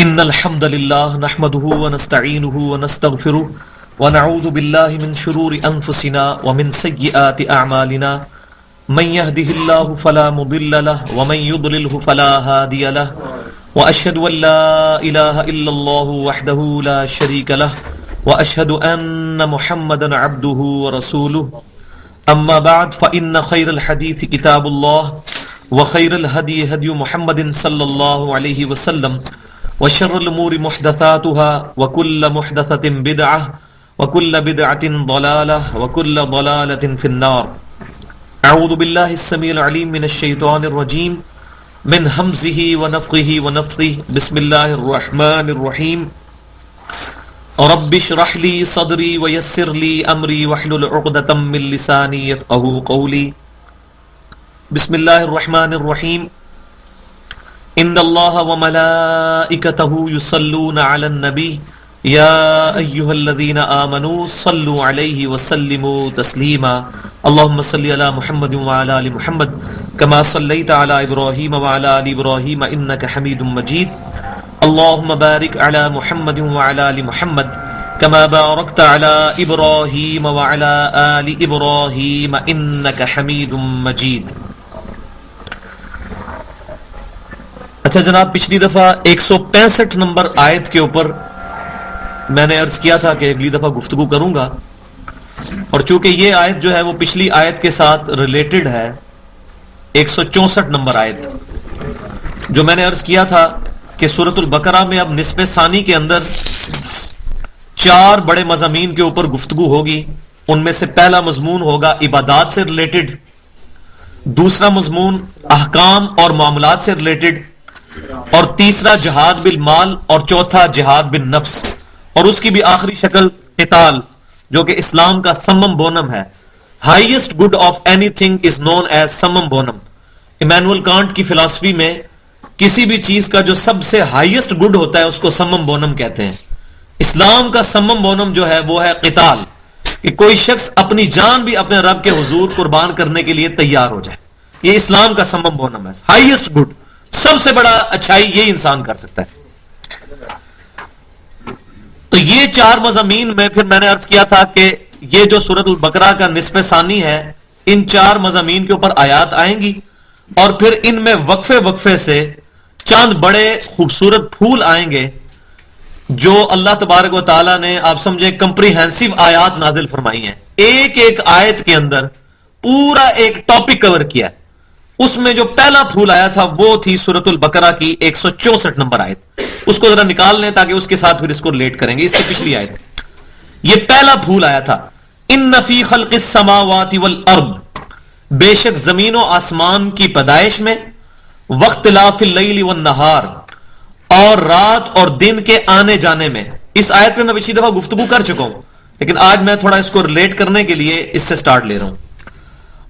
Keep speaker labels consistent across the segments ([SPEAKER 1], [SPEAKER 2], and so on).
[SPEAKER 1] إن الحمد لله نحمده ونستعينه ونستغفره ونعوذ بالله من شرور أنفسنا ومن سيئات أعمالنا من يهده الله فلا مضل له ومن يضلله فلا هادي له وأشهد أن لا إله إلا الله وحده لا شريك له وأشهد أن محمدا عبده ورسوله أما بعد فإن خير الحديث كتاب الله وخير الهدي هدي محمد صلى الله عليه وسلم وشر الأمور محدثاتها وكل محدثة بدعة وكل بدعة ضلالة وكل ضلالة في النار. أعوذ بالله السميع العليم من الشيطان الرجيم من همزه ونفخه ونفثه. بسم الله الرحمن الرحيم. رب اشرح لي صدري ويسر لي أمري واحلل عقدة من لساني يفقهوا قولي. بسم الله الرحمن الرحيم. ان اللہ وملائکتہ یصلون علی النبی یا ایھا الذین آمنوا صلوا علیہ وسلموا تسلیما. اللهم صل علی محمد وعلی آل محمد کما صلیت علی ابراہیم وعلی آل ابراہیم انک حمید مجید. اللهم بارک علی محمد وعلی آل محمد کما بارکت علی ابراہیم وعلی آل ابراہیم انک حمید مجید. اچھا جناب، پچھلی دفعہ 165 نمبر آیت کے اوپر میں نے عرض کیا تھا کہ اگلی دفعہ گفتگو کروں گا، اور چونکہ یہ آیت جو ہے وہ پچھلی آیت کے ساتھ ریلیٹڈ ہے. 164 نمبر آیت جو میں نے عرض کیا تھا کہ سورۃ البقرہ میں اب نصف ثانی کے اندر 4 بڑے مضامین کے اوپر گفتگو ہوگی. ان میں سے پہلا مضمون ہوگا عبادات سے ریلیٹڈ، دوسرا مضمون احکام اور معاملات سے ریلیٹڈ، اور تیسرا جہاد بالمال، اور چوتھا جہاد بالنفس، اور اس کی بھی آخری شکل قتال، جو کہ اسلام کا سمم بونم ہے. Highest good of anything is known as سمم بونم. ایمینول کانٹ کی فلسفی میں کسی بھی چیز کا جو سب سے ہائیسٹ گڈ ہوتا ہے اس کو سمم بونم کہتے ہیں. اسلام کا سمم بونم جو ہے وہ ہے قتال، کہ کوئی شخص اپنی جان بھی اپنے رب کے حضور قربان کرنے کے لیے تیار ہو جائے. یہ اسلام کا سمم بونم ہے، ہائیسٹ گڈ، سب سے بڑا اچھائی یہ انسان کر سکتا ہے. تو یہ 4 مضامین میں پھر میں نے عرض کیا تھا کہ یہ جو سورۃ البقرہ کا نصف ثانی ہے، ان 4 مضامین کے اوپر آیات آئیں گی، اور پھر ان میں وقفے وقفے سے چند بڑے خوبصورت پھول آئیں گے جو اللہ تبارک و تعالیٰ نے، آپ سمجھے، کمپریہنسو آیات نازل فرمائی ہیں. ایک ایک آیت کے اندر پورا ایک ٹاپک کور کیا ہے. اس میں جو پہلا پھول آیا تھا وہ تھی سورۃ البقرہ کی 164 نمبر آیت. اس کو ذرا نکال لیں تاکہ اس کے ساتھ پھر اس کو ریلیٹ کریں گے. اس سے پچھلی آیت یہ پہلا پھول آیا تھا، ان فی خلق السماوات والارض، بے شک زمین و آسمان کی پیدائش میں، واختلاف اللیل والنہار، اور رات اور دن کے آنے جانے میں. اس آیت پہ میں پچھلی دفعہ گفتگو کر چکا ہوں، لیکن آج میں تھوڑا اس کو ریلیٹ کرنے کے لیے اس سے سٹارٹ لے رہا ہوں.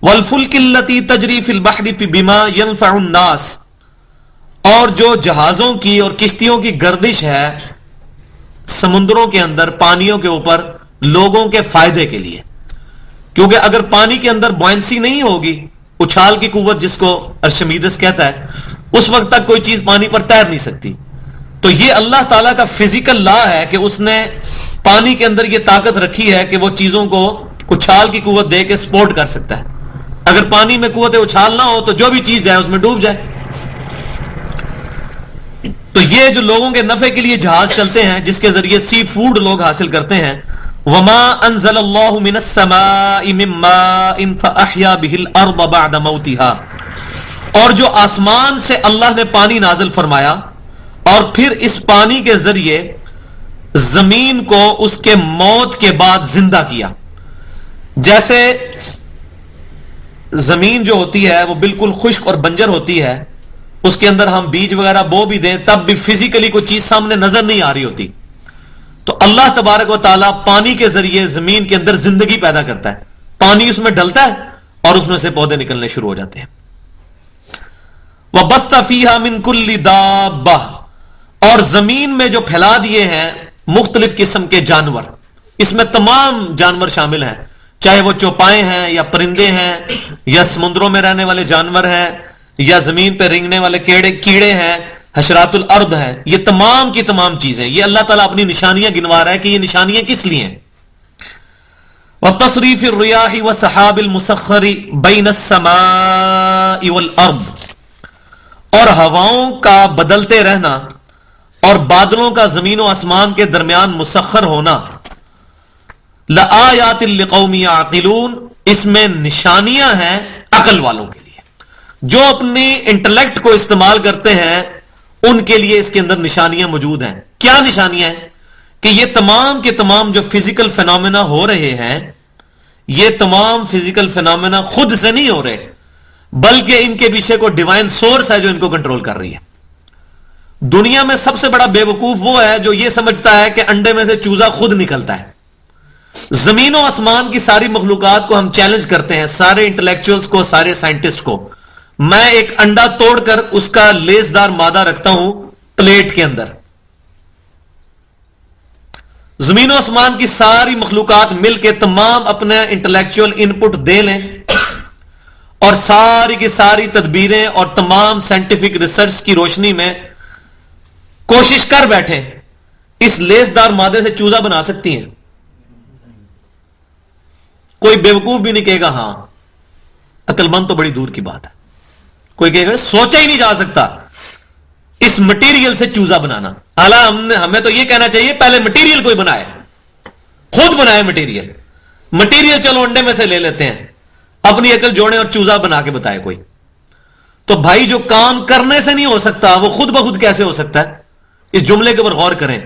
[SPEAKER 1] والفلک التی تجری فی البحر بما ینفع الناس، اور جو جہازوں کی اور کشتیوں کی گردش ہے سمندروں کے اندر، پانیوں کے اوپر، لوگوں کے فائدے کے لیے. کیونکہ اگر پانی کے اندر بوئنسی نہیں ہوگی، اچھال کی قوت جس کو ارشمیدس کہتا ہے، اس وقت تک کوئی چیز پانی پر تیر نہیں سکتی. تو یہ اللہ تعالیٰ کا فزیکل لا ہے کہ اس نے پانی کے اندر یہ طاقت رکھی ہے کہ وہ چیزوں کو اچھال کی قوت دے کے سپورٹ کر سکتا ہے. اگر پانی میں قوت اچھال نہ ہو تو جو بھی چیز جائے اس میں ڈوب جائے. تو یہ جو لوگوں کے نفع کے لیے جہاز چلتے ہیں جس کے ذریعے سی فوڈ لوگ حاصل کرتے ہیں، وما انزل اللہ من السماء من ماء فاحیا به الارض بعد موتها، اور جو آسمان سے اللہ نے پانی نازل فرمایا اور پھر اس پانی کے ذریعے زمین کو اس کے موت کے بعد زندہ کیا. جیسے زمین جو ہوتی ہے وہ بالکل خشک اور بنجر ہوتی ہے، اس کے اندر ہم بیج وغیرہ بو بھی دیں تب بھی فزیکلی کوئی چیز سامنے نظر نہیں آ رہی ہوتی. تو اللہ تبارک و تعالیٰ پانی کے ذریعے زمین کے اندر زندگی پیدا کرتا ہے. پانی اس میں ڈلتا ہے اور اس میں سے پودے نکلنے شروع ہو جاتے ہیں. وَبَثَّ فِيهَا مِن كُلِّ دَابَّةٍ، اور زمین میں جو پھیلا دیے ہیں مختلف قسم کے جانور. اس میں تمام جانور شامل ہیں، چاہے وہ چوپائے ہیں یا پرندے ہیں یا سمندروں میں رہنے والے جانور ہیں یا زمین پہ رینگنے والے کیڑے ہیں، حشرات الارض ہیں، یہ تمام کی تمام چیزیں، یہ اللہ تعالیٰ اپنی نشانیاں گنوا رہا ہے کہ یہ نشانیاں کس لیے ہیں. وَتَصْرِيفِ الرِّيَاحِ وَسَحَابِ الْمُسَخَّرِ بَيْنَ السَّمَاءِ وَالْأَرْضِ، اور ہواؤں کا بدلتے رہنا اور بادلوں کا زمین و آسمان کے درمیان مسخر ہونا. لَآيَاتٍ لِقَوْمٍ يَعْقِلُونَ، اس میں نشانیاں ہیں عقل والوں کے لیے، جو اپنی انٹلیکٹ کو استعمال کرتے ہیں ان کے لیے اس کے اندر نشانیاں موجود ہیں. کیا نشانیاں ہیں؟ کہ یہ تمام کے تمام جو فزیکل فینومینا ہو رہے ہیں، یہ تمام فزیکل فینومینا خود سے نہیں ہو رہے، بلکہ ان کے پیچھے کوئی ڈیوائن سورس ہے جو ان کو کنٹرول کر رہی ہے. دنیا میں سب سے بڑا بے وقوف وہ ہے جو یہ سمجھتا ہے کہ انڈے میں سے چوزا خود نکلتا ہے. زمین و آسمان کی ساری مخلوقات کو ہم چیلنج کرتے ہیں، سارے انٹلیکچوئلز کو، سارے سائنٹسٹ کو. میں ایک انڈا توڑ کر اس کا لیسدار مادہ رکھتا ہوں پلیٹ کے اندر، زمین و آسمان کی ساری مخلوقات مل کے تمام اپنے انٹلیکچوئل ان پٹ دے لیں اور ساری کی ساری تدبیریں اور تمام سائنٹیفک ریسرچ کی روشنی میں کوشش کر بیٹھیں، اس لیسدار مادے سے چوزا بنا سکتی ہیں؟ کوئی بیوقوف بھی نہیں کہے گا ہاں. عقل مند تو بڑی دور کی بات ہے. کوئی کہے گا سوچا ہی نہیں جا سکتا اس مٹیریل سے چوزا بنانا. حالانکہ ہمیں تو یہ کہنا چاہیے پہلے مٹیریل کوئی بنائے، خود بنائے مٹیریل. مٹیریل چلو انڈے میں سے لے لیتے ہیں، اپنی عقل جوڑے اور چوزا بنا کے بتائے کوئی. تو بھائی جو کام کرنے سے نہیں ہو سکتا وہ خود بخود کیسے ہو سکتا ہے؟ اس جملے کے اوپر غور کریں.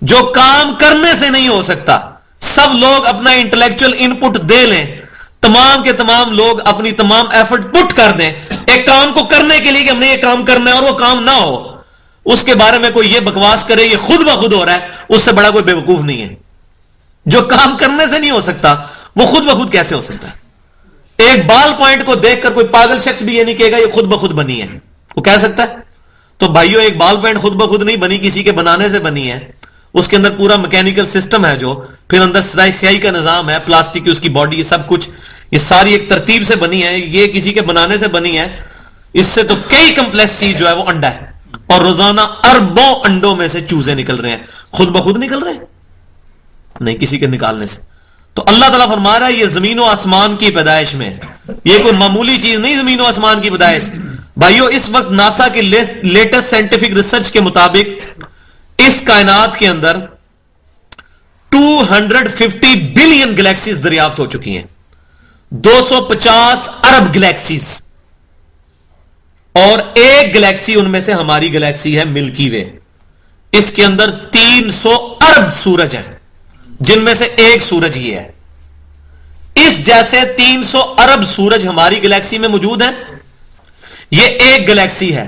[SPEAKER 1] جو کام کرنے سے نہیں ہو سکتا، سب لوگ اپنا انٹلیکچوئل ان پٹ دے لیں، تمام کے تمام لوگ اپنی تمام ایفرٹ پٹ کر دیں ایک کام کو کرنے کے لیے کہ ہم نے یہ کام کرنا ہے، اور وہ کام نہ ہو، اس کے بارے میں کوئی یہ بکواس کرے یہ خود بخود ہو رہا ہے، اس سے بڑا کوئی بے وقوف نہیں ہے. جو کام کرنے سے نہیں ہو سکتا وہ خود بخود کیسے ہو سکتا ہے؟ ایک بال پوائنٹ کو دیکھ کر کوئی پاگل شخص بھی یہ نہیں کہے گا یہ خود بخود بنی ہے. وہ کہہ سکتا ہے؟ تو بھائیو ایک بال پوائنٹ خود بخود نہیں بنی، کسی کے بنانے سے بنی ہے. اس کے اندر پورا میکینیکل سسٹم ہے، جو پھر اندر سیاہی کا نظام ہے، پلاسٹک کی اس کی باڈی، یہ سب کچھ یہ ساری ایک ترتیب سے بنی ہے. یہ کسی کے بنانے سے بنی ہے. اس سے تو کئی کمپلیکس چیز جو ہے وہ انڈا ہے، اور روزانہ اربوں انڈوں میں سے چوزے نکل رہے ہیں. خود بخود نکل رہے ہیں؟ نہیں، کسی کے نکالنے سے. تو اللہ تعالیٰ فرما رہا ہے یہ زمین و آسمان کی پیدائش میں، یہ کوئی معمولی چیز نہیں. زمین و آسمان کی پیدائش بھائیو، اس وقت ناسا کی لیٹسٹ سائنٹیفک ریسرچ کے مطابق اس کائنات کے اندر 250 بلین گلیکسیز دریافت ہو چکی ہیں، 250 ارب گلیکسیز، اور ایک گلیکسی ان میں سے ہماری گلیکسی ہے ملکی وے. اس کے اندر 300 ارب سورج ہیں، جن میں سے ایک سورج ہی ہے. اس جیسے 300 ارب سورج ہماری گلیکسی میں موجود ہیں، یہ ایک گلیکسی ہے.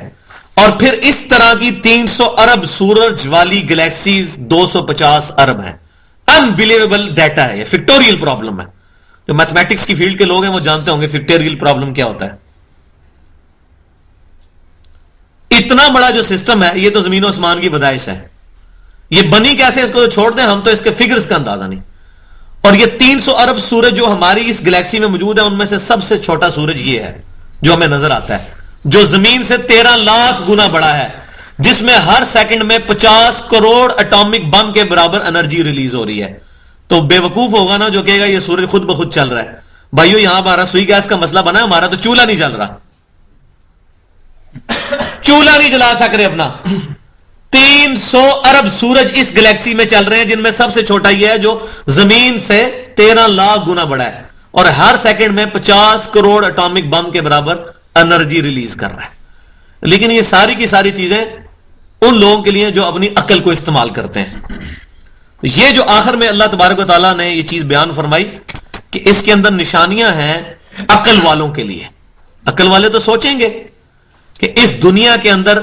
[SPEAKER 1] اور پھر اس طرح کی 300 ارب سورج والی گلیکسیز 250 ارب ہیں. انبلیویبل ڈیٹا ہے، یہ فیکٹوریل پرابلم ہے. جو میتھمیٹکس کی فیلڈ کے لوگ ہیں وہ جانتے ہوں گے فیکٹوریل پرابلم کیا ہوتا ہے. اتنا بڑا جو سسٹم ہے یہ تو زمین و آسمان کی پیدائش ہے. یہ بنی کیسے اس کو تو چھوڑ دیں، ہم تو اس کے فگرز کا اندازہ نہیں. اور یہ 300 ارب سورج جو ہماری اس گلیکسی میں موجود ہے ان میں سے سب سے چھوٹا سورج یہ ہے جو ہمیں نظر آتا ہے، جو زمین سے 13 لاکھ گنا بڑا ہے، جس میں ہر سیکنڈ میں 50 کروڑ اٹامک بم کے برابر انرجی ریلیز ہو رہی ہے. تو بے وقوف ہوگا نا جو کہے گا یہ سورج خود بخود چل رہا ہے. بھائیو یہاں ہمارا سوئی گیس کا مسئلہ بنا ہے، ہمارا تو چولہا نہیں چل رہا، چولہا نہیں جلا سک رہے اپنا. 300 ارب سورج اس گلیکسی میں چل رہے ہیں، جن میں سب سے چھوٹا یہ ہے جو زمین سے 13 لاکھ گنا بڑا ہے، اور ہر سیکنڈ میں 50 کروڑ اٹامک بم کے برابر انرجی ریلیز کر رہا ہے. لیکن یہ ساری کی ساری چیزیں ان لوگوں کے لیے جو اپنی عقل کو استعمال کرتے ہیں. یہ جو آخر میں اللہ تبارک و تعالیٰ نے یہ چیز بیان فرمائی کہ اس کے اندر نشانیاں ہیں عقل والوں کے لیے. عقل والے تو سوچیں گے کہ اس دنیا کے اندر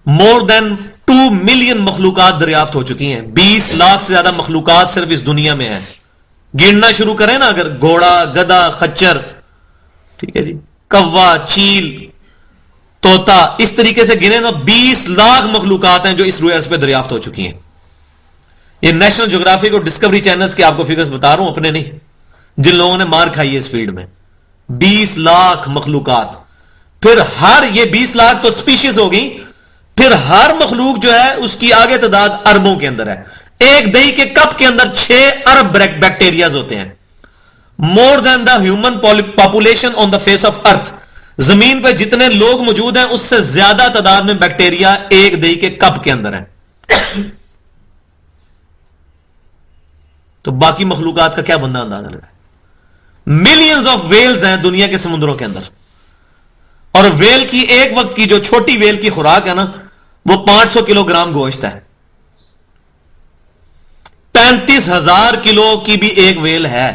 [SPEAKER 1] مور دین 2 ملین مخلوقات دریافت ہو چکی ہیں. 20 لاکھ سے زیادہ مخلوقات صرف اس دنیا میں ہیں. گننا شروع کریں نا، اگر گھوڑا، گدھا، خچر، ٹھیک ہے جی، کوا، چیل، طوطا، اس طریقے سے گنے نا 20 لاکھ مخلوقات ہیں جو اس روئے ارض پہ دریافت ہو چکی ہیں. یہ نیشنل جغرافک اور ڈسکوری چینلز کے آپ کو فگرز بتا رہا ہوں، اپنے نہیں، جن لوگوں نے مار کھائی ہے اس فیلڈ میں. 20 لاکھ مخلوقات. پھر ہر یہ 20 لاکھ تو سپیشیز ہو گئی، پھر ہر مخلوق جو ہے اس کی آگے تعداد اربوں کے اندر ہے. ایک دہی کے کپ کے اندر 6 ارب بیکٹیریاز ہوتے ہیں. More than the human population on the face of earth. زمین پہ جتنے لوگ موجود ہیں اس سے زیادہ تعداد میں بیکٹیریا ایک دہی کے کپ کے اندر ہیں. تو باقی مخلوقات کا کیا بندہ اندازہ لگا. ملینز آف ویلز ہیں دنیا کے سمندروں کے اندر, اور ویل کی ایک وقت کی جو چھوٹی ویل کی خوراک ہے نا وہ 500 کلو گرام گوشت ہے. 35,000 کلو کی بھی ایک ویل ہے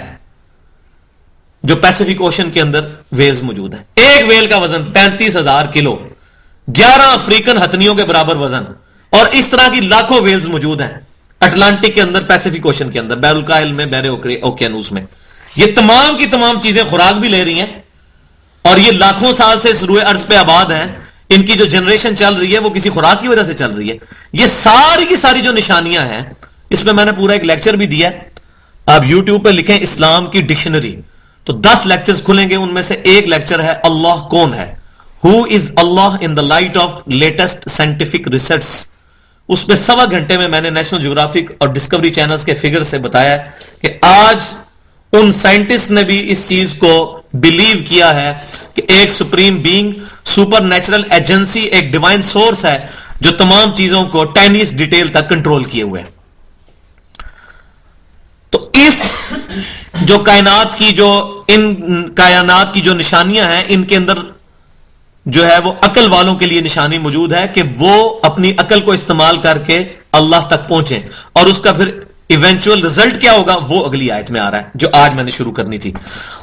[SPEAKER 1] جو پیسیفک اوشن کے اندر ویلز موجود ہیں. ایک ویل کا وزن 35,000 کلو, 11 افریقن ہتھنیوں کے برابر وزن. اور اس طرح کی لاکھوں ویلز موجود ہیں اٹلانٹک کے اندر, پیسیفک اوشن کے اندر, بحر الکاہل میں, بحر اوکیانوس میں. یہ تمام کی تمام چیزیں خوراک بھی لے رہی ہیں, اور یہ لاکھوں سال سے اس روئے ارض پہ آباد ہیں. ان کی جو جنریشن چل رہی ہے وہ کسی خوراک کی وجہ سے چل رہی ہے. یہ ساری کی ساری جو نشانیاں ہیں, اس پہ میں نے پورا ایک لیکچر بھی دیا ہے. آپ یوٹیوب پہ لکھیں اسلام کی ڈکشنری تو 10 لیکچرز کھلیں گے. ان میں سے ایک لیکچر ہے اللہ کون ہے, who is Allah in the light of latest scientific research. اس پہ 1.25 گھنٹے میں نے نیشنل جیوگرافک اور ڈسکوری چینلز کے فگر سے بتایا کہ آج ان سائنٹسٹ نے بھی اس چیز کو بلیو کیا ہے کہ ایک supreme being, super natural agency, ایک ڈیوائن سورس ہے جو تمام چیزوں کو ٹائنیسٹ ڈیٹیل تک کنٹرول کیے ہوئے ہیں. تو اس جو کائنات کی جو نشانیاں ہیں, ان کے اندر جو ہے وہ عقل والوں کے لیے نشانی موجود ہے کہ وہ اپنی عقل کو استعمال کر کے اللہ تک پہنچیں. اور اس کا پھر ایونچوئل رزلٹ کیا ہوگا وہ اگلی آیت میں آ رہا ہے جو آج میں نے شروع کرنی تھی.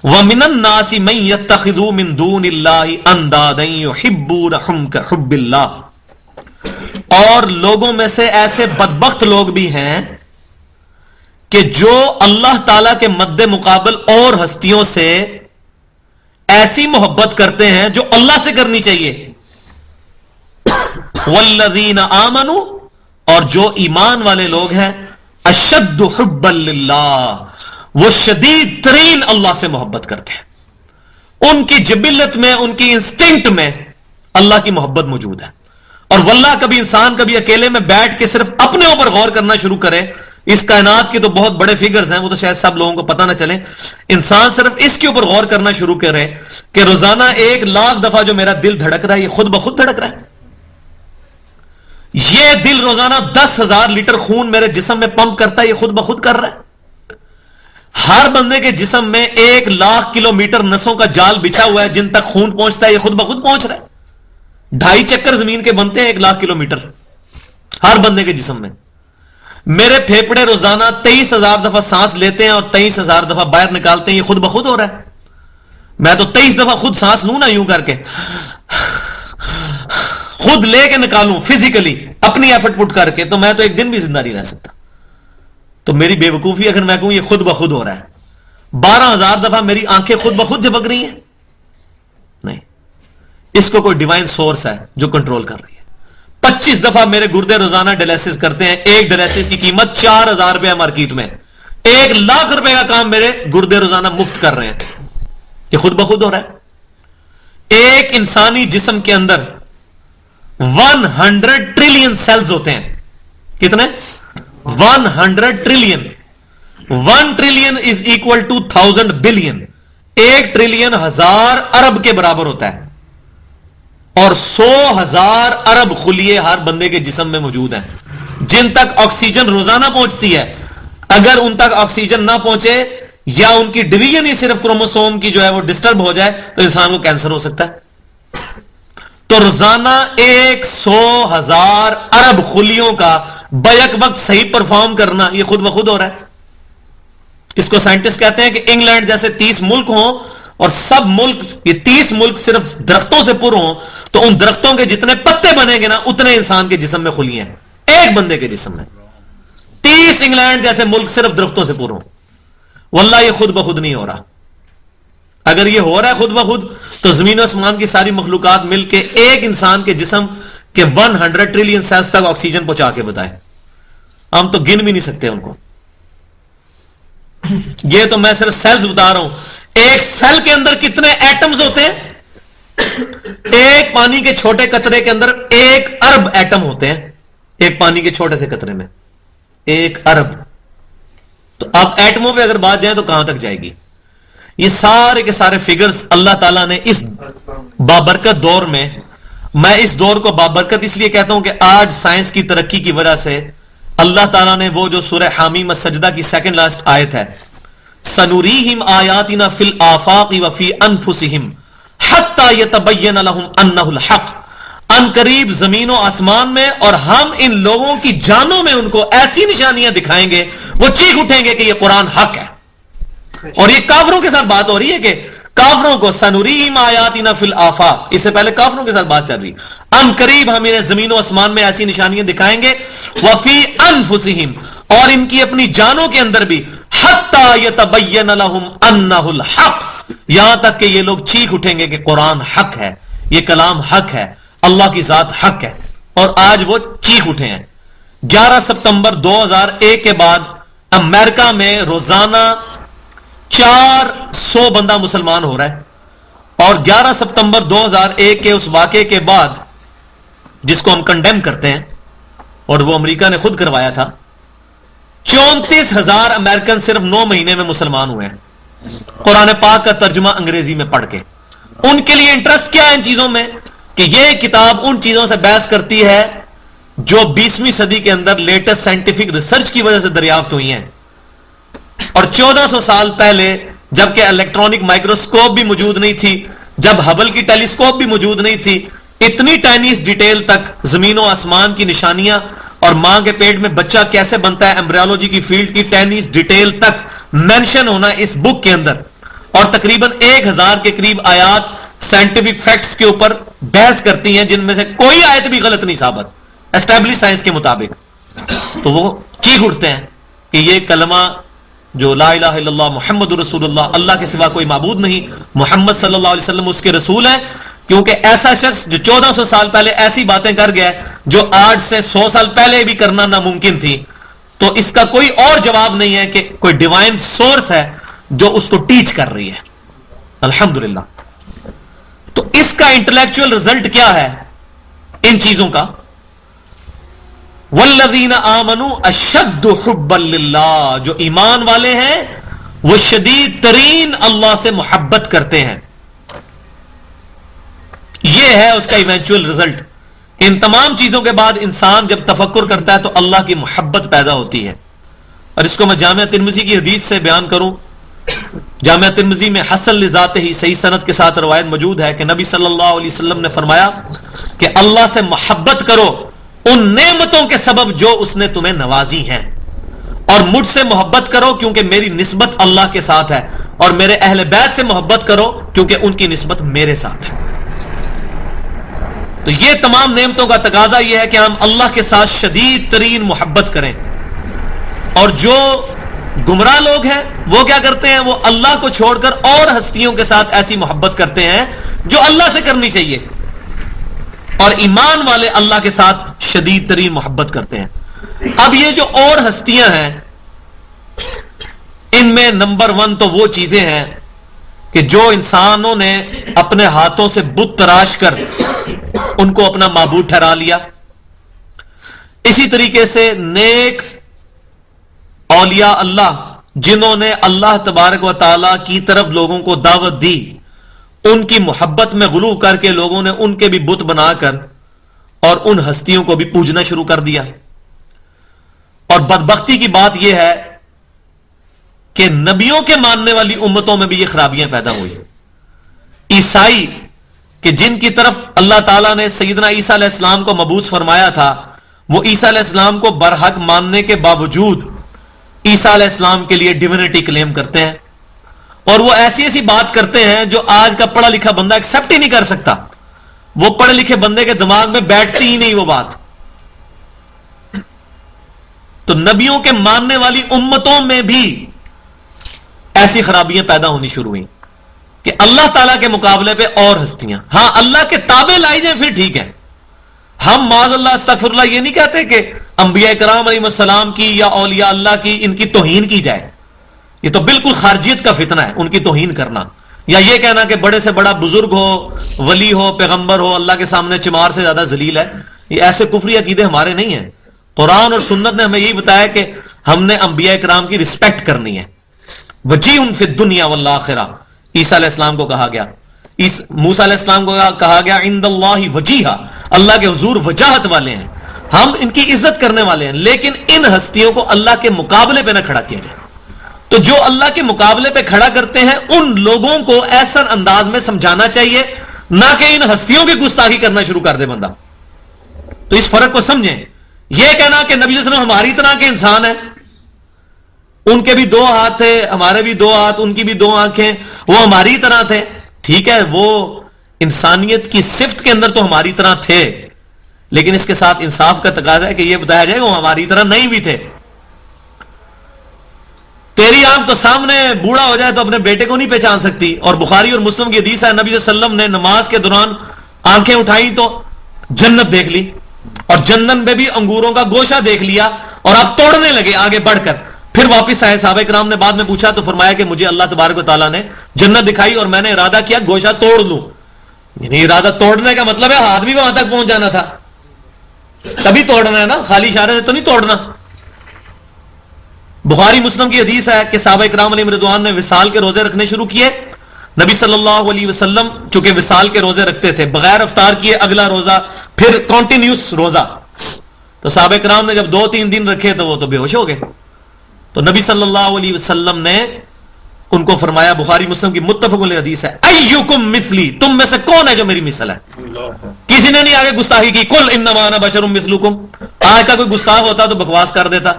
[SPEAKER 1] وَمِنَ النَّاسِ مَن يَتَّخِذُ مِن دُونِ اللَّهِ أَندَادًا يُحِبُّونَهُمْ كَحُبِّ اللَّهِ. اور لوگوں میں سے ایسے بدبخت لوگ بھی ہیں کہ جو اللہ تعالی کے مد مقابل اور ہستیوں سے ایسی محبت کرتے ہیں جو اللہ سے کرنی چاہیے. وَالَّذِينَ آمَنُوا, اور جو ایمان والے لوگ ہیں, اشد حبا للہ, وہ شدید ترین اللہ سے محبت کرتے ہیں. ان کی جبلت میں, ان کی انسٹنکٹ میں اللہ کی محبت موجود ہے. اور واللہ کبھی انسان کبھی اکیلے میں بیٹھ کے صرف اپنے اوپر غور کرنا شروع کرے, اس کائنات کے تو بہت بڑے فگرز ہیں, وہ تو شاید سب لوگوں کو پتہ نہ چلے. انسان صرف اس کے اوپر غور کرنا شروع کرے کہ روزانہ 1,00,000 دفعہ جو میرا دل دھڑک رہا ہے یہ خود بخود دھڑک رہا ہے. یہ دل روزانہ 10,000 لیٹر خون میرے جسم میں پمپ کرتا ہے, یہ خود بخود کر رہا ہے. ہر بندے کے جسم میں 1,00,000 کلومیٹر نسوں کا جال بچھا ہوا ہے جن تک خون پہنچتا ہے, یہ خود بخود پہنچ رہا ہے. 2.5 چکر زمین کے بنتے ہیں 1,00,000 کلومیٹر ہر بندے کے جسم میں. میرے پھیپڑے روزانہ 23,000 دفعہ سانس لیتے ہیں اور 23,000 دفعہ باہر نکالتے ہیں, یہ خود بخود ہو رہا ہے. میں تو 23 دفعہ خود سانس لوں نا یوں کر کے, خود لے کے نکالوں فزیکلی اپنی ایفرٹ پٹ کر کے, تو میں تو ایک دن بھی زندہ نہیں رہ سکتا. تو میری بے وقوفی اگر میں کہوں یہ خود بخود ہو رہا ہے. 12,000 دفعہ میری آنکھیں خود بخود جھپک رہی ہیں, نہیں, اس کو کوئی ڈیوائن سورس ہے جو کنٹرول کر رہی ہے. 25 دفعہ میرے گردے روزانہ ڈیلیسس کرتے ہیں, ایک ڈیلیسس کی قیمت 4,000 روپے مارکیٹ میں. 1,00,000 روپے کا کام میرے گردے روزانہ مفت کر رہے ہیں, یہ خود بخود ہو رہا ہے. ایک انسانی جسم کے اندر 100 ٹریلین سیلز ہوتے ہیں. کتنے؟ 100 trillion. 1 trillion is equal to 1000 billion. 1 trillion 1000 ارب کے برابر ہوتا ہے. اور 100,000 ارب خلیے ہر بندے کے جسم میں موجود ہیں جن تک آکسیجن روزانہ پہنچتی ہے. اگر ان تک آکسیجن نہ پہنچے یا ان کی ڈویژن ہی صرف کروموسوم کی جو ہے وہ ڈسٹرب ہو جائے تو انسان کو کینسر ہو سکتا ہے. تو روزانہ 100,000 ارب خلیوں کا بیک وقت صحیح پرفارم کرنا یہ خود بخود ہو رہا ہے. اس کو سائنٹسٹ کہتے ہیں کہ انگلینڈ جیسے 30 ملک ہوں اور سب ملک, یہ 30 ملک صرف درختوں سے پر ہوں, تو ان درختوں کے جتنے پتے بنیں گے نا اتنے انسان کے جسم میں خلیاں ہیں, ایک بندے کے جسم میں. 30 انگلینڈ جیسے ملک صرف درختوں سے پر ہوں. واللہ یہ خود بخود نہیں ہو رہا. اگر یہ ہو رہا ہے خود بخود تو زمین و آسمان کی ساری مخلوقات مل کے ایک انسان کے جسم کے 100 ٹریلین سیلز تک آکسیجن پہنچا کے بتائے. ہم تو گن بھی نہیں سکتے ان کو. یہ تو میں صرف سیلز بتا رہا ہوں. ایک سیل کے اندر کتنے ایٹمز ہوتے ہیں؟ ایک پانی کے چھوٹے قطرے کے اندر 1 ارب ایٹم ہوتے ہیں ایک پانی کے چھوٹے سے قطرے میں، 1 ارب. تو اب ایٹموں پہ اگر بات جائے تو کہاں تک جائے گی؟ یہ سارے کے سارے فگرز اللہ تعالیٰ نے اس بابرکت دور میں اس دور کو بابرکت اس لیے کہتا ہوں کہ آج سائنس کی ترقی کی وجہ سے اللہ تعالیٰ نے وہ جو سورہ حامیم السجدہ کی سیکنڈ لاسٹ آیت ہے، سنوریہم آیاتنا فی الآفاق وفی انفسہم حتی یتبین لہم انہ الحق، ان قریب زمین و آسمان میں اور ہم ان لوگوں کی جانوں میں ان کو ایسی نشانیاں دکھائیں گے وہ چیخ اٹھیں گے کہ یہ قرآن حق ہے. اور یہ کافروں کے ساتھ بات ہو رہی ہے کہ کافروں کو سنوریم آیاتنا فی الآفاق، اس سے پہلے کافروں کے ساتھ بات چل رہی، ان قریب ہم انہیں زمین و آسمان میں ایسی نشانیاں دکھائیں گے، وفی انفسہم، اور ان کی اپنی جانوں کے اندر بھی، حتی یتبین لہم انہ الحق، یہاں تک کہ یہ لوگ چیخ اٹھیں گے کہ قرآن حق ہے، یہ کلام حق ہے، اللہ کی ذات حق ہے. اور آج وہ چیخ اٹھے ہیں. 11 ستمبر 2001 کے بعد امریکہ میں روزانہ 400 بندہ مسلمان ہو رہا ہے، اور 11 ستمبر 2001 کے اس واقعے کے بعد جس کو ہم کنڈیم کرتے ہیں اور وہ امریکہ نے خود کروایا تھا، 34,000 امریکن صرف 9 مہینے میں مسلمان ہوئے ہیں قرآن پاک کا ترجمہ انگریزی میں پڑھ کے. ان کے لیے انٹرسٹ کیا ہے ان چیزوں میں کہ یہ کتاب ان چیزوں سے بحث کرتی ہے جو 20ویں صدی کے اندر لیٹسٹ سائنٹیفک ریسرچ کی وجہ سے دریافت ہوئی ہیں. اور 1400 سال پہلے جبکہ الیکٹرانک مائکروسکوپ بھی موجود نہیں تھی، جب ہبل کی ٹیلیسکوپ بھی موجود نہیں تھی، اتنی ٹائنیس ڈیٹیل تک زمین و آسمان کی نشانیاں اور ماں کے پیٹ میں بچہ کیسے بنتا ہے ایمبریولوجی کی فیلڈ کی ٹائنیس ڈیٹیل تک مینشن ہونا اس بک کے اندر. اور تقریباً 1000 کے قریب آیات سائنٹیفک فیکٹس کے اوپر بحث کرتی ہیں جن میں سے کوئی آیت بھی غلط نہیں ثابت اسٹیبلش سائنس کے مطابق. تو وہ چیخ اٹھتے ہیں کہ یہ کلمہ جو لا الہ الا اللہ محمد رسول اللہ، اللہ کے سوا کوئی معبود نہیں، محمد صلی اللہ علیہ وسلم اس کے رسول ہیں. کیونکہ ایسا شخص جو 1400 سال پہلے ایسی باتیں کر گیا جو آج سے 100 سال پہلے بھی کرنا ناممکن تھی، تو اس کا کوئی اور جواب نہیں ہے کہ کوئی ڈیوائن سورس ہے جو اس کو ٹیچ کر رہی ہے. الحمدللہ. تو اس کا انٹلیکچوئل رزلٹ کیا ہے ان چیزوں کا؟ والذین آمنوا اشد حبا للہ، جو ایمان والے ہیں وہ شدید ترین اللہ سے محبت کرتے ہیں. یہ ہے اس کا ایونچوئل رزلٹ. ان تمام چیزوں کے بعد انسان جب تفکر کرتا ہے تو اللہ کی محبت پیدا ہوتی ہے. اور اس کو میں جامعہ ترمذی کی حدیث سے بیان کروں. جامعہ ترمذی میں حسن لذاتہ ہی صحیح سند کے ساتھ روایت موجود ہے کہ نبی صلی اللہ علیہ وسلم نے فرمایا کہ اللہ سے محبت کرو ان نعمتوں کے سبب جو اس نے تمہیں نوازی ہیں، اور مجھ سے محبت کرو کیونکہ میری نسبت اللہ کے ساتھ ہے، اور میرے اہل بیت سے محبت کرو کیونکہ ان کی نسبت میرے ساتھ ہے. تو یہ تمام نعمتوں کا تقاضا یہ ہے کہ ہم اللہ کے ساتھ شدید ترین محبت کریں. اور جو گمراہ لوگ ہیں وہ کیا کرتے ہیں؟ وہ اللہ کو چھوڑ کر اور ہستیوں کے ساتھ ایسی محبت کرتے ہیں جو اللہ سے کرنی چاہیے. اور ایمان والے اللہ کے ساتھ شدید ترین محبت کرتے ہیں. اب یہ جو اور ہستیاں ہیں ان میں نمبر 1 تو وہ چیزیں ہیں کہ جو انسانوں نے اپنے ہاتھوں سے بت تراش کر ان کو اپنا معبود ٹھہرا لیا. اسی طریقے سے نیک اولیاء اللہ جنہوں نے اللہ تبارک و تعالی کی طرف لوگوں کو دعوت دی، ان کی محبت میں غلو کر کے لوگوں نے ان کے بھی بت بنا کر اور ان ہستیوں کو بھی پوجنا شروع کر دیا. اور بدبختی کی بات یہ ہے کہ نبیوں کے ماننے والی امتوں میں بھی یہ خرابیاں پیدا ہوئی. عیسائی کہ جن کی طرف اللہ تعالیٰ نے سیدنا عیسیٰ علیہ السلام کو مبعوث فرمایا تھا، وہ عیسیٰ علیہ السلام کو برحق ماننے کے باوجود عیسیٰ علیہ السلام کے لیے ڈیوینٹی کلیم کرتے ہیں. اور وہ ایسی ایسی بات کرتے ہیں جو آج کا پڑھا لکھا بندہ ایکسپٹ ہی نہیں کر سکتا. وہ پڑھے لکھے بندے کے دماغ میں بیٹھتی ہی نہیں وہ بات. تو نبیوں کے ماننے والی امتوں میں بھی ایسی خرابیاں پیدا ہونی شروع ہوئیں کہ اللہ تعالیٰ کے مقابلے پہ اور ہستیاں. ہاں اللہ کے تابع لائی جائیں پھر ٹھیک ہے. ہم معاذ اللہ استغفر اللہ یہ نہیں کہتے کہ انبیاء کرام علیہ السلام کی یا اولیاء اللہ کی ان کی توہین کی جائے. یہ تو بالکل خارجیت کا فتنہ ہے ان کی توہین کرنا، یا یہ کہنا کہ بڑے سے بڑا بزرگ ہو، ولی ہو، پیغمبر ہو، اللہ کے سامنے چمار سے زیادہ ذلیل ہے. یہ ایسے کفری عقیدے ہمارے نہیں ہیں. قرآن اور سنت نے ہمیں یہی بتایا کہ ہم نے انبیاء کرام کی رسپیکٹ کرنی ہے. وجیہ فی الدنیا والآخرہ عیسیٰ علیہ السلام کو کہا گیا, موسیٰ علیہ السلام کو کہا گیا عند اللہ وجیہا, اللہ کے حضور وجاہت والے ہیں, ہم ان کی عزت کرنے والے ہیں, لیکن ان ہستیوں کو اللہ کے مقابلے پہ نہ کھڑا کیا جائے. تو جو اللہ کے مقابلے پہ کھڑا کرتے ہیں ان لوگوں کو ایسا انداز میں سمجھانا چاہیے, نہ کہ ان ہستیوں کی گستاخی کرنا شروع کر دے بندہ. تو اس فرق کو سمجھیں. یہ کہنا کہ نبی صلی اللہ علیہ وسلم ہماری طرح کے انسان ہیں, ان کے بھی 2 ہاتھ تھے, ہمارے بھی 2 ہاتھ, ان کی بھی 2 آنکھیں, وہ ہماری طرح تھے, ٹھیک ہے, وہ انسانیت کی صفت کے اندر تو ہماری طرح تھے, لیکن اس کے ساتھ انصاف کا تقاضا ہے کہ یہ بتایا جائے وہ ہماری طرح نہیں بھی تھے. تیری آنکھ تو سامنے بوڑھا ہو جائے تو اپنے بیٹے کو نہیں پہچان سکتی, اور بخاری اور مسلم کی حدیث ہے نبی صلی اللہ علیہ وسلم نے نماز کے دوران آنکھیں اٹھائیں تو جنت دیکھ لی, اور جنت میں بھی انگوروں کا گوشہ دیکھ لیا, اور آپ توڑنے لگے آگے بڑھ کر. پھر واپس آئے, صحابہ کرام نے بعد میں پوچھا تو فرمایا کہ مجھے اللہ تبارک و تعالیٰ نے جنت دکھائی اور میں نے ارادہ کیا گوشہ توڑ لوں. یعنی ارادہ توڑنے کا مطلب ہے ہاتھ بھی وہاں تک پہنچ جانا تھا, تبھی توڑنا ہے نا, خالی اشارے سے تو نہیں توڑنا. بخاری مسلم کی حدیث ہے کہ صحابہ کرام علیہ رضوان نے وصال کے روزے رکھنے شروع کیے. نبی صلی اللہ علیہ وسلم چونکہ وصال کے روزے رکھتے تھے, بغیر افطار کیے اگلا روزہ, پھر کنٹینیوس روزہ. تو صحابہ کرام نے جب 2-3 دن رکھے تو وہ تو بے ہوش ہو گئے. تو نبی صلی اللہ علیہ وسلم نے ان کو فرمایا, بخاری مسلم کی متفق علیہ حدیث ہے, ایکم مثلی, تم میں سے کون ہے جو میری مثل ہے. کسی نے نہیں آگے گستاخی کی, قل انما انا بشر مثلکم. آج کا کوئی گستاخ ہوتا تو بکواس کر دیتا,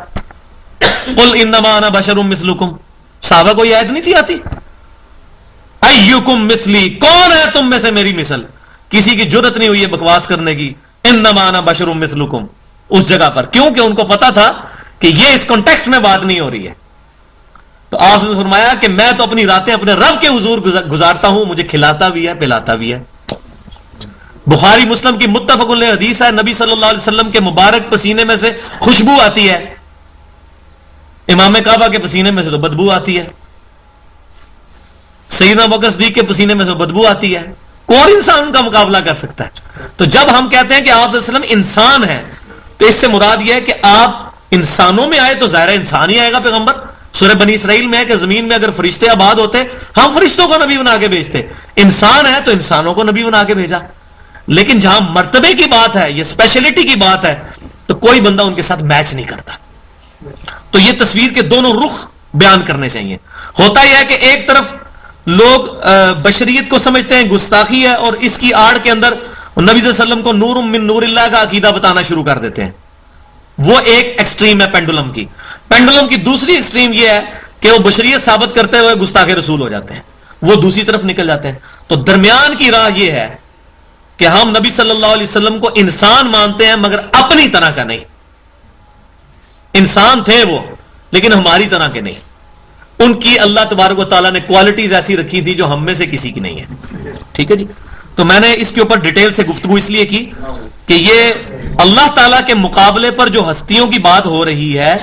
[SPEAKER 1] قل انما انا بشر مثلکم. صحابہ کو یہ آیت نہیں تھی آتی, ایکم مثلی, کون ہے تم میں سے میری مثل. کسی کی جرت نہیں ہوئی ہے بکواس کرنے کی, انما انا بشر مثلکم اس جگہ پر, کیونکہ ان کو پتا تھا کہ یہ اس کانٹیکسٹ میں بات نہیں ہو رہی ہے. تو آپ نے فرمایا کہ میں تو اپنی راتیں اپنے رب کے حضور گزارتا ہوں, مجھے کھلاتا بھی ہے پلاتا بھی ہے. بخاری مسلم کی متفق علیہ حدیث ہے, نبی صلی اللہ علیہ وسلم کے مبارک پسینے میں سے خوشبو آتی ہے, امام کعبہ کے پسینے میں سے تو بدبو آتی ہے, سیدنا ابوبکر صدیق کے پسینے میں سے بدبو آتی ہے. کون انسان کا مقابلہ کر سکتا ہے؟ تو جب ہم کہتے ہیں کہ آپ صلی اللہ علیہ وسلم انسان ہیں, تو اس سے مراد یہ ہے کہ آپ انسانوں میں آئے تو ظاہر انسان ہی آئے گا پیغمبر. سورہ بنی اسرائیل میں ہے کہ زمین میں اگر فرشتے آباد ہوتے ہم فرشتوں کو نبی بنا کے بھیجتے. انسان ہے تو انسانوں کو نبی بنا کے بھیجا. لیکن جہاں مرتبے کی بات ہے, یہ اسپیشلٹی کی بات ہے, تو کوئی بندہ ان کے ساتھ میچ نہیں کرتا. تو یہ تصویر کے دونوں رخ بیان کرنے چاہیے. ہوتا یہ ہے کہ ایک طرف لوگ بشریت کو سمجھتے ہیں گستاخی ہے, اور اس کی آڑ کے اندر نبی صلی اللہ علیہ وسلم کو نور من نور اللہ کا عقیدہ بتانا شروع کر دیتے ہیں. وہ ایک ایکسٹریم ہے پینڈولم کی. پینڈولم کی دوسری ایکسٹریم یہ ہے کہ وہ بشریت ثابت کرتے ہوئے گستاخ رسول ہو جاتے ہیں, وہ دوسری طرف نکل جاتے ہیں. تو درمیان کی راہ یہ ہے کہ ہم نبی صلی اللہ علیہ وسلم کو انسان مانتے ہیں مگر اپنی طرح کا نہیں. انسان تھے وہ, لیکن ہماری طرح کے نہیں. ان کی اللہ تبارک و تعالیٰ نے کوالٹیز ایسی رکھی تھی جو ہم میں سے کسی کی نہیں ہے. ٹھیک ہے جی. تو میں نے اس کے اوپر ڈیٹیل سے گفتگو اس لیے کی کہ یہ اللہ تعالیٰ کے مقابلے پر جو ہستیوں کی بات ہو رہی ہے,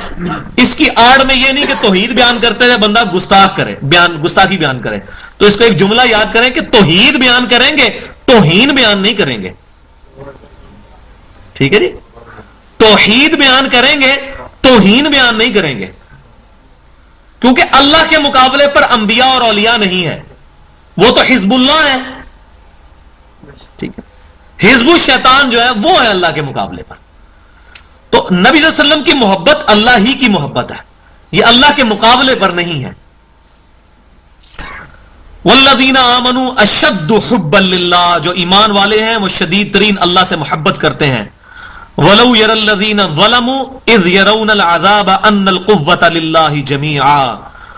[SPEAKER 1] اس کی آڑ میں یہ نہیں کہ توحید بیان کرتے ہوئے بندہ گستاخی بیان کرے. تو اس کو ایک جملہ یاد کریں کہ توحید بیان کریں گے, توہین بیان نہیں کریں گے. ٹھیک ہے جی. توحید بیان کریں گے, توہین بیان نہیں کریں گے, کیونکہ اللہ کے مقابلے پر انبیاء اور اولیاء نہیں ہے, وہ تو حزب اللہ ہے. ٹھیک ہے. حزب الشیطان جو ہے وہ ہے اللہ کے مقابلے پر. تو نبی صلی اللہ علیہ وسلم کی محبت اللہ ہی کی محبت ہے, یہ اللہ کے مقابلے پر نہیں ہے. والذین آمنوا اشد حبا للہ, جو ایمان والے ہیں وہ شدید ترین اللہ سے محبت کرتے ہیں. وَلَوْ يَرَى الَّذِينَ ظَلَمُوا إِذْ يَرَوْنَ الْعَذَابَ أَنَّ الْقُوَّةَ لِلَّهِ جَمِيعًا,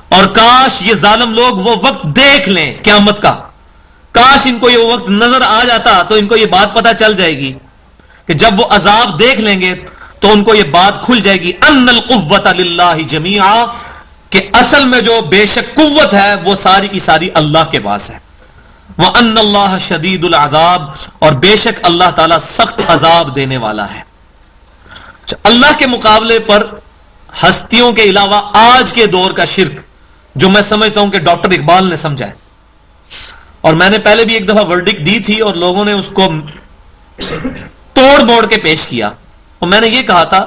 [SPEAKER 1] اور کاش یہ ظالم لوگ وہ وقت دیکھ لیں قیامت کا, کاش ان کو یہ وقت نظر آ جاتا تو ان کو یہ بات پتہ چل جائے گی کہ جب وہ عذاب دیکھ لیں گے تو ان کو یہ بات کھل جائے گی, أَنَّ الْقُوَّةَ لِلَّهِ جَمِيعًا, کہ اصل میں جو بے شک قوت ہے وہ ساری کی ساری اللہ کے پاس ہے. وَأَنَّ اللَّهَ شَدِيدُ الْعَذَابِ, اور بے شک اللہ تعالیٰ سخت عذاب دینے والا ہے. اللہ کے مقابلے پر ہستیوں کے علاوہ آج کے دور کا شرک, جو میں سمجھتا ہوں کہ ڈاکٹر اقبال نے سمجھا ہے, اور میں نے پہلے بھی ایک دفعہ ورڈک دی تھی اور لوگوں نے اس کو توڑ توڑ موڑ کے پیش کیا. اور میں نے یہ کہا تھا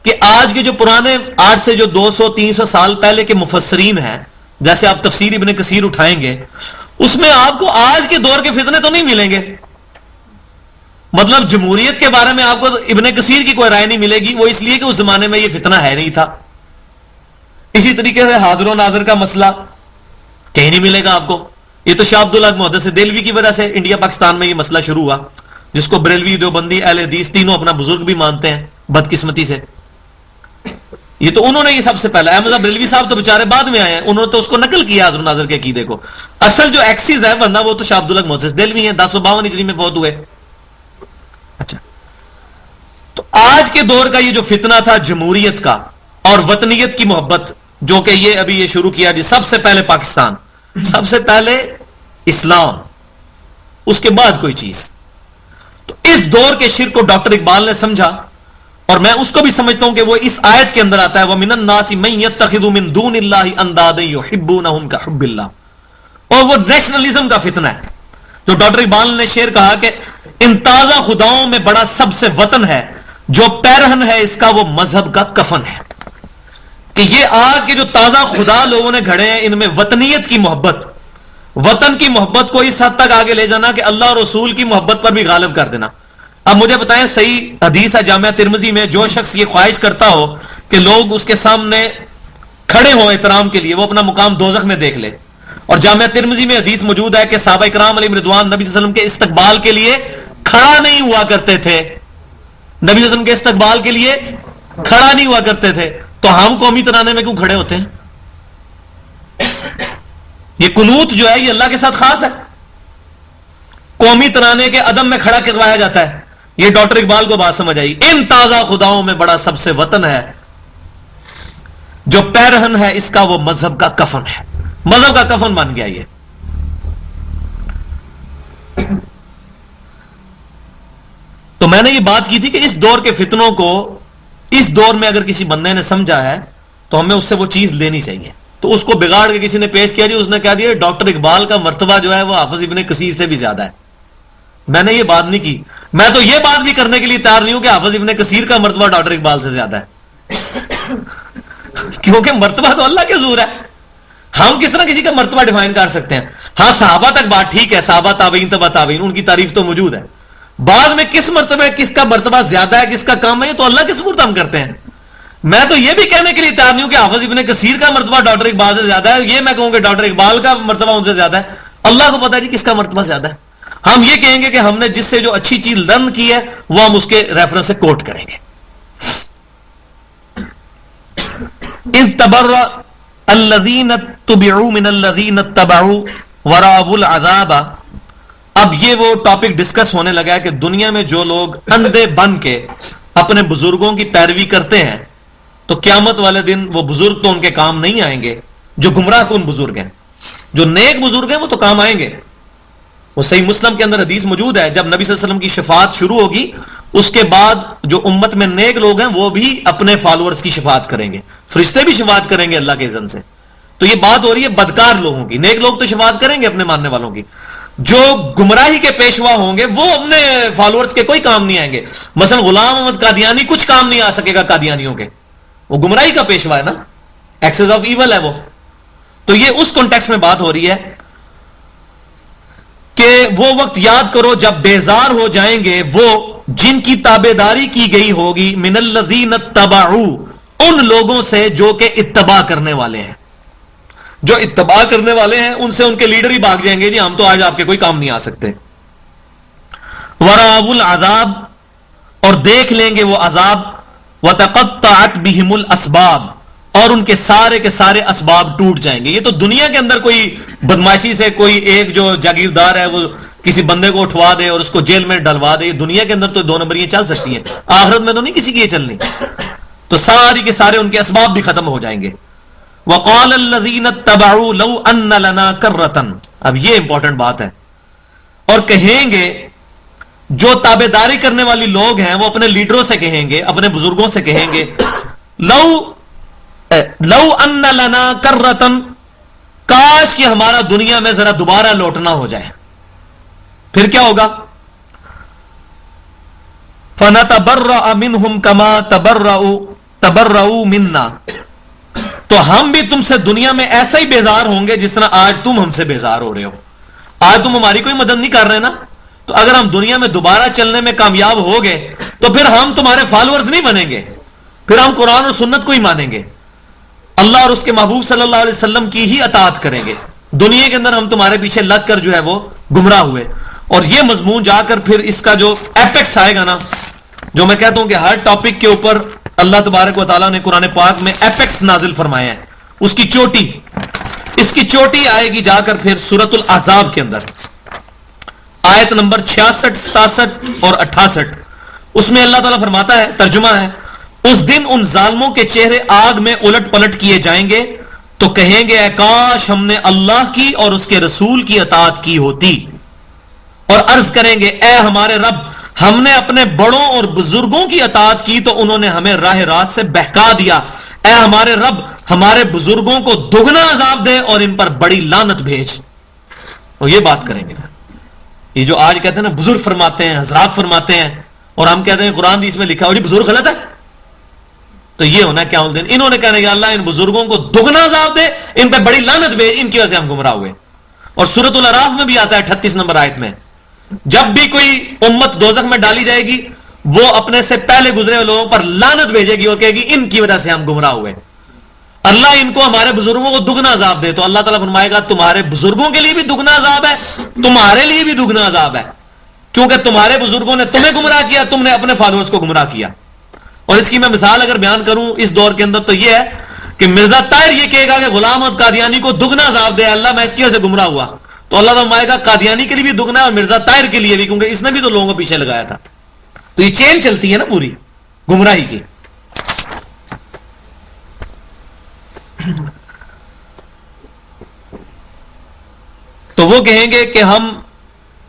[SPEAKER 1] کہ آج کے جو پرانے 8 سے جو 200-300 سال پہلے کے مفسرین ہیں، جیسے آپ تفسیر ابن کثیر اٹھائیں گے، اس میں آپ کو آج کے دور کے فتنے تو نہیں ملیں گے. مطلب جمہوریت کے بارے میں آپ کو ابن کثیر کی کوئی رائے نہیں ملے گی، وہ اس لیے کہ اس زمانے میں یہ فتنہ ہے نہیں تھا. اسی طریقے سے حاضر و ناظر کا مسئلہ کہیں نہیں ملے گا آپ کو. یہ تو شاہ عبداللہ محدث دہلوی کی وجہ سے انڈیا پاکستان میں یہ مسئلہ شروع ہوا، جس کو بریلوی، دیوبندی، اہل حدیث تینوں اپنا بزرگ بھی مانتے ہیں بدقسمتی سے. یہ تو انہوں نے یہ سب سے پہلا، احمد بریلوی صاحب تو بےچارے بعد میں آئے ہیں، انہوں نے تو اس کو نقل کیا حاضر و ناظر کے عقیدے کو. اصل جو ایکسیز ہے ورنہ وہ تو شاہ عبداللہ محدث دہلوی ہیں، 1052 ہجری میں فوت ہوئے. اچھا، تو آج کے دور کا یہ جو فتنہ تھا جمہوریت کا اور وطنیت کی محبت، جو کہ یہ ابھی یہ شروع کیا جی، سب سے پہلے پاکستان، سب سے پہلے اسلام، اس کے بعد کوئی چیز. تو اس دور کے شرک کو ڈاکٹر اقبال نے سمجھا، اور میں اس کو بھی سمجھتا ہوں کہ وہ اس آیت کے اندر آتا ہے، وَمِنَ النَّاسِ مَن يَتَّخِذُ مِن دُونِ اللَّهِ أَندَادًا يُحِبُّونَهُمْ كَحُبِّ اللَّهِ. اور وہ نیشنلزم کا فتنہ ہے جو ڈاکٹر اقبال نے شعر کہا کہ ان تازہ خداؤں میں بڑا سب سے وطن ہے، جو پیرہن ہے اس کا وہ مذہب کا کفن ہے. کہ یہ آج کے جو تازہ خدا لوگوں نے گھڑے ہیں، ان میں وطنیت کی محبت، وطن کی محبت کو اس حد تک آگے لے جانا کہ اللہ اور رسول کی محبت پر بھی غالب کر دینا. اب مجھے بتائیں، صحیح حدیث ہے جامعہ ترمذی میں، جو شخص یہ خواہش کرتا ہو کہ لوگ اس کے سامنے کھڑے ہوں احترام کے لیے، وہ اپنا مقام دوزخ میں دیکھ لے. اور جامعہ ترمذی میں حدیث موجود ہے کہ صحابہ کرام علیہم رضوان نبی صلی اللہ علیہ وسلم کے استقبال کے لیے کھڑا نہیں ہوا کرتے تھے، نبی صلی اللہ علیہ وسلم کے استقبال کے لیے کھڑا نہیں ہوا کرتے تھے. تو ہم قومی ترانے میں کیوں کھڑے ہوتے ہیں؟ یہ قنوت جو ہے یہ اللہ کے ساتھ خاص ہے، قومی ترانے کے عدم میں کھڑا کروایا جاتا ہے. یہ ڈاکٹر اقبال کو بات سمجھ آئی. ان تازہ خداؤں میں بڑا سب سے وطن ہے، جو پیرہن ہے اس کا وہ مذہب کا کفن ہے. مذہب کا کفن بن گیا یہ. تو میں نے یہ بات کی تھی کہ اس دور کے فتنوں کو اس دور میں اگر کسی بندے نے سمجھا ہے تو ہمیں اس سے وہ چیز لینی چاہیے. تو اس کو بگاڑ کے کسی نے پیش کیا جی، اس نے کہہ دیا ڈاکٹر اقبال کا مرتبہ جو ہے وہ حافظ ابن کثیر سے بھی زیادہ ہے. میں نے یہ بات نہیں کی. میں تو یہ بات بھی کرنے کے لیے تیار نہیں ہوں کہ حافظ ابن کثیر کا مرتبہ ڈاکٹر اقبال سے زیادہ ہے، کیونکہ مرتبہ تو اللہ کے حضور ہے. ہم کس طرح کسی کا مرتبہ ڈیفائن کر سکتے ہیں؟ ہاں صحابہ تک بات ٹھیک ہے، صحابہ تابعین تبع تابعین، ان کی تعریف تو موجود ہے. بعد میں کس مرتبہ کس کا مرتبہ زیادہ ہے، کس کا کم ہے، یہ تو اللہ کے سپرد ہم کرتے ہیں. میں تو یہ بھی کہنے کے لیے تیار نہیں ہوں کہ حافظ ابن کثیر کا مرتبہ ڈاکٹر اقبال سے زیادہ ہے، یہ میں کہوں کہ ڈاکٹر اقبال کا مرتبہ ان سے زیادہ ہے. اللہ کو پتہ ہے جی کس کا مرتبہ زیادہ ہے. ہم یہ کہیں گے کہ ہم نے جس سے جو اچھی چیز لرن کی ہے وہ ہم اس کے ریفرنس سے کوٹ کریں گے. ان تبرأ الذین اتبعوا من الذین اتبعوا ورأوا العذاب. اب یہ وہ ٹاپک ڈسکس ہونے لگا ہے کہ دنیا میں جو لوگ اندھے بن کے اپنے بزرگوں کی پیروی کرتے ہیں تو قیامت والے دن وہ بزرگ تو ان کے کام نہیں آئیں گے. جو گمراہ کن بزرگ ہیں، جو نیک بزرگ ہیں وہ تو کام آئیں گے. وہ صحیح مسلم کے اندر حدیث موجود ہے، جب نبی صلی اللہ علیہ وسلم کی شفاعت شروع ہوگی اس کے بعد جو امت میں نیک لوگ ہیں وہ بھی اپنے فالوورز کی شفاعت کریں گے، فرشتے بھی شفاعت کریں گے اللہ کے اذن سے. تو یہ بات ہو رہی ہے بدکار لوگوں کی. نیک لوگ تو شفاعت کریں گے اپنے ماننے والوں کی. جو گمراہی کے پیشوا ہوں گے وہ اپنے فالوورز کے کوئی کام نہیں آئیں گے. مثلا غلام احمد قادیانی کچھ کام نہیں آ سکے گا قادیانیوں کے، وہ گمراہی کا پیشوا ہے نا، ایکسس آف ایول ہے وہ. تو یہ اس کانٹیکسٹ میں بات ہو رہی ہے کہ وہ وقت یاد کرو جب بیزار ہو جائیں گے وہ جن کی تابعداری کی گئی ہوگی من الذین اتبعوا، ان لوگوں سے جو کہ اتباع کرنے والے ہیں. جو اتباع کرنے والے ہیں ان سے ان کے لیڈر ہی بھاگ جائیں گے جی ہم تو آج آپ کے کوئی کام نہیں آ سکتے. ورأوا العذاب، اور دیکھ لیں گے وہ عذاب. وتقطعت بهم الاسباب، اور ان کے سارے اسباب ٹوٹ جائیں گے. یہ تو دنیا کے اندر کوئی بدماشی سے کوئی ایک جو جاگیردار ہے وہ کسی بندے کو اٹھوا دے اور اس کو جیل میں ڈلوا دے، دنیا کے اندر تو 2 نمبریاں چل سکتی ہیں، آخرت میں تو نہیں کسی کی یہ چلنی. تو ساری کے سارے ان کے اسباب بھی ختم ہو جائیں گے. وقال الذین اتبعوا لو ان لنا کرۃ، اب یہ امپورٹنٹ بات ہے، اور کہیں گے جو تابعداری کرنے والی لوگ ہیں وہ اپنے لیڈروں سے کہیں گے، اپنے بزرگوں سے کہیں گے لو ان لنا کرۃ، کاش کہ ہمارا دنیا میں ذرا دوبارہ لوٹنا ہو جائے. پھر کیا ہوگا؟ فَنَتَبَرَّأَ مِنْهُمْ كَمَا تَبَرَّؤُوا مِنَّا، تو ہم بھی تم سے دنیا میں ایسا ہی بیزار ہوں گے جس طرح آج تم ہم سے بیزار ہو رہے ہو. آج تم ہماری کوئی مدد نہیں کر رہے نا، تو اگر ہم دنیا میں دوبارہ چلنے میں کامیاب ہو گئے تو پھر ہم تمہارے فالوورز نہیں بنیں گے، پھر ہم قرآن اور سنت کو ہی مانیں گے، اللہ اور اس کے محبوب صلی اللہ علیہ وسلم کی ہی اطاعت کریں گے. دنیا کے اندر ہم تمہارے پیچھے لگ کر جو ہے وہ گمراہ ہوئے. اور یہ مضمون جا کر پھر اس کا جو ایپیکس آئے گا نا، جو میں کہتا ہوں کہ ہر ٹاپک کے اوپر اللہ تبارک و تعالیٰ نے قرآن پاک میں ایپیکس نازل فرمایا ہے، اس کی چوٹی، اس کی چوٹی آئے گی جا کر پھر سورۃ الاحزاب کے اندر آیت نمبر 66، 67 اور 68. اس میں اللہ تعالیٰ فرماتا ہے، ترجمہ ہے، اس دن ان ظالموں کے چہرے آگ میں الٹ پلٹ کیے جائیں گے تو کہیں گے اے کاش ہم نے اللہ کی اور اس کے رسول کی اطاعت کی ہوتی، اور عرض کریں گے اے ہمارے رب ہم نے اپنے بڑوں اور بزرگوں کی اطاعت کی تو انہوں نے ہمیں راہ راست سے بہکا دیا. اے ہمارے رب ہمارے بزرگوں کو دگنا عذاب دے اور ان پر بڑی لعنت بھیج. اور یہ بات کریں گے. یہ جو آج کہتے ہیں نا بزرگ فرماتے ہیں، حضرات فرماتے ہیں، اور ہم کہتے ہیں قرآن حدیث میں لکھا ہو جی بزرگ غلط ہے، تو یہ ہونا کیا دن انہوں نے کہنا کہ اللہ ان بزرگوں کو دگنا عذاب دے، ان پہ بڑی لعنت بھیج، ان کی وجہ سے ہم گمراہ ہوئے. اور سورۃ الاعراف میں بھی آتا ہے 38 نمبر آیت میں، جب بھی کوئی امت دوزخ میں ڈالی جائے گی وہ اپنے سے پہلے گزرے ہوئے لوگوں پر لعنت بھیجے گی اور کہے گی ان کی وجہ سے ہم گمراہ ہوئے، اللہ ان کو ہمارے بزرگوں کو دگنا عذاب دے. تو اللہ تعالیٰ فرمائے گا تمہارے بزرگوں کے لیے بھی دگنا عذاب ہے، تمہارے لیے بھی دگنا عذاب ہے، کیونکہ تمہارے بزرگوں نے تمہیں گمراہ کیا، تم نے اپنے فالوورز کو گمراہ کیا. اور اس کی میں مثال اگر بیان کروں اس دور کے اندر تو یہ ہے کہ مرزا طاہر یہ کہے گا کہ غلام احمد قادیانی کو دگنا عذاب دے اللہ میں اس کی وجہ سے گمراہ ہوا، تو اللہ تعالیٰ فرمائے گا قادیانی کے لیے بھی دگنا ہے اور مرزا طاہر کے لیے بھی، کیونکہ اس نے بھی تو لوگوں کو پیچھے لگایا تھا. تو یہ چین چلتی ہے نا پوری گمراہی کی. تو وہ کہیں گے کہ ہم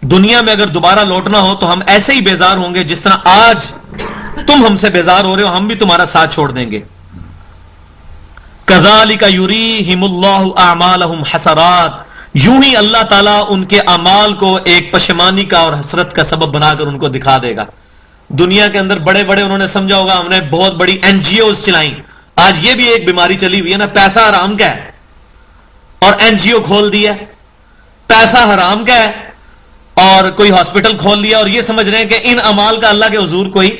[SPEAKER 1] دنیا میں اگر دوبارہ لوٹنا ہو تو ہم ایسے ہی بیزار ہوں گے جس طرح آج تم ہم سے بیزار ہو رہے ہو، ہم بھی تمہارا ساتھ چھوڑ دیں گے. کذالک یریہم اللہ اعمالہم حسرات، یوں ہی اللہ تعالیٰ ان کے اعمال کو ایک پشیمانی کا اور حسرت کا سبب بنا کر ان کو دکھا دے گا. دنیا کے اندر بڑے بڑے انہوں نے سمجھا ہوگا ہم نے بہت بڑی این جی اوز چلائیں. آج یہ بھی ایک بیماری چلی ہوئی ہے نا، پیسہ حرام کا ہے اور این جی او کھول دی ہے، پیسہ حرام کا ہے اور کوئی ہاسپٹل کھول لیا اور یہ سمجھ رہے ہیں کہ ان اعمال کا اللہ کے حضور کوئی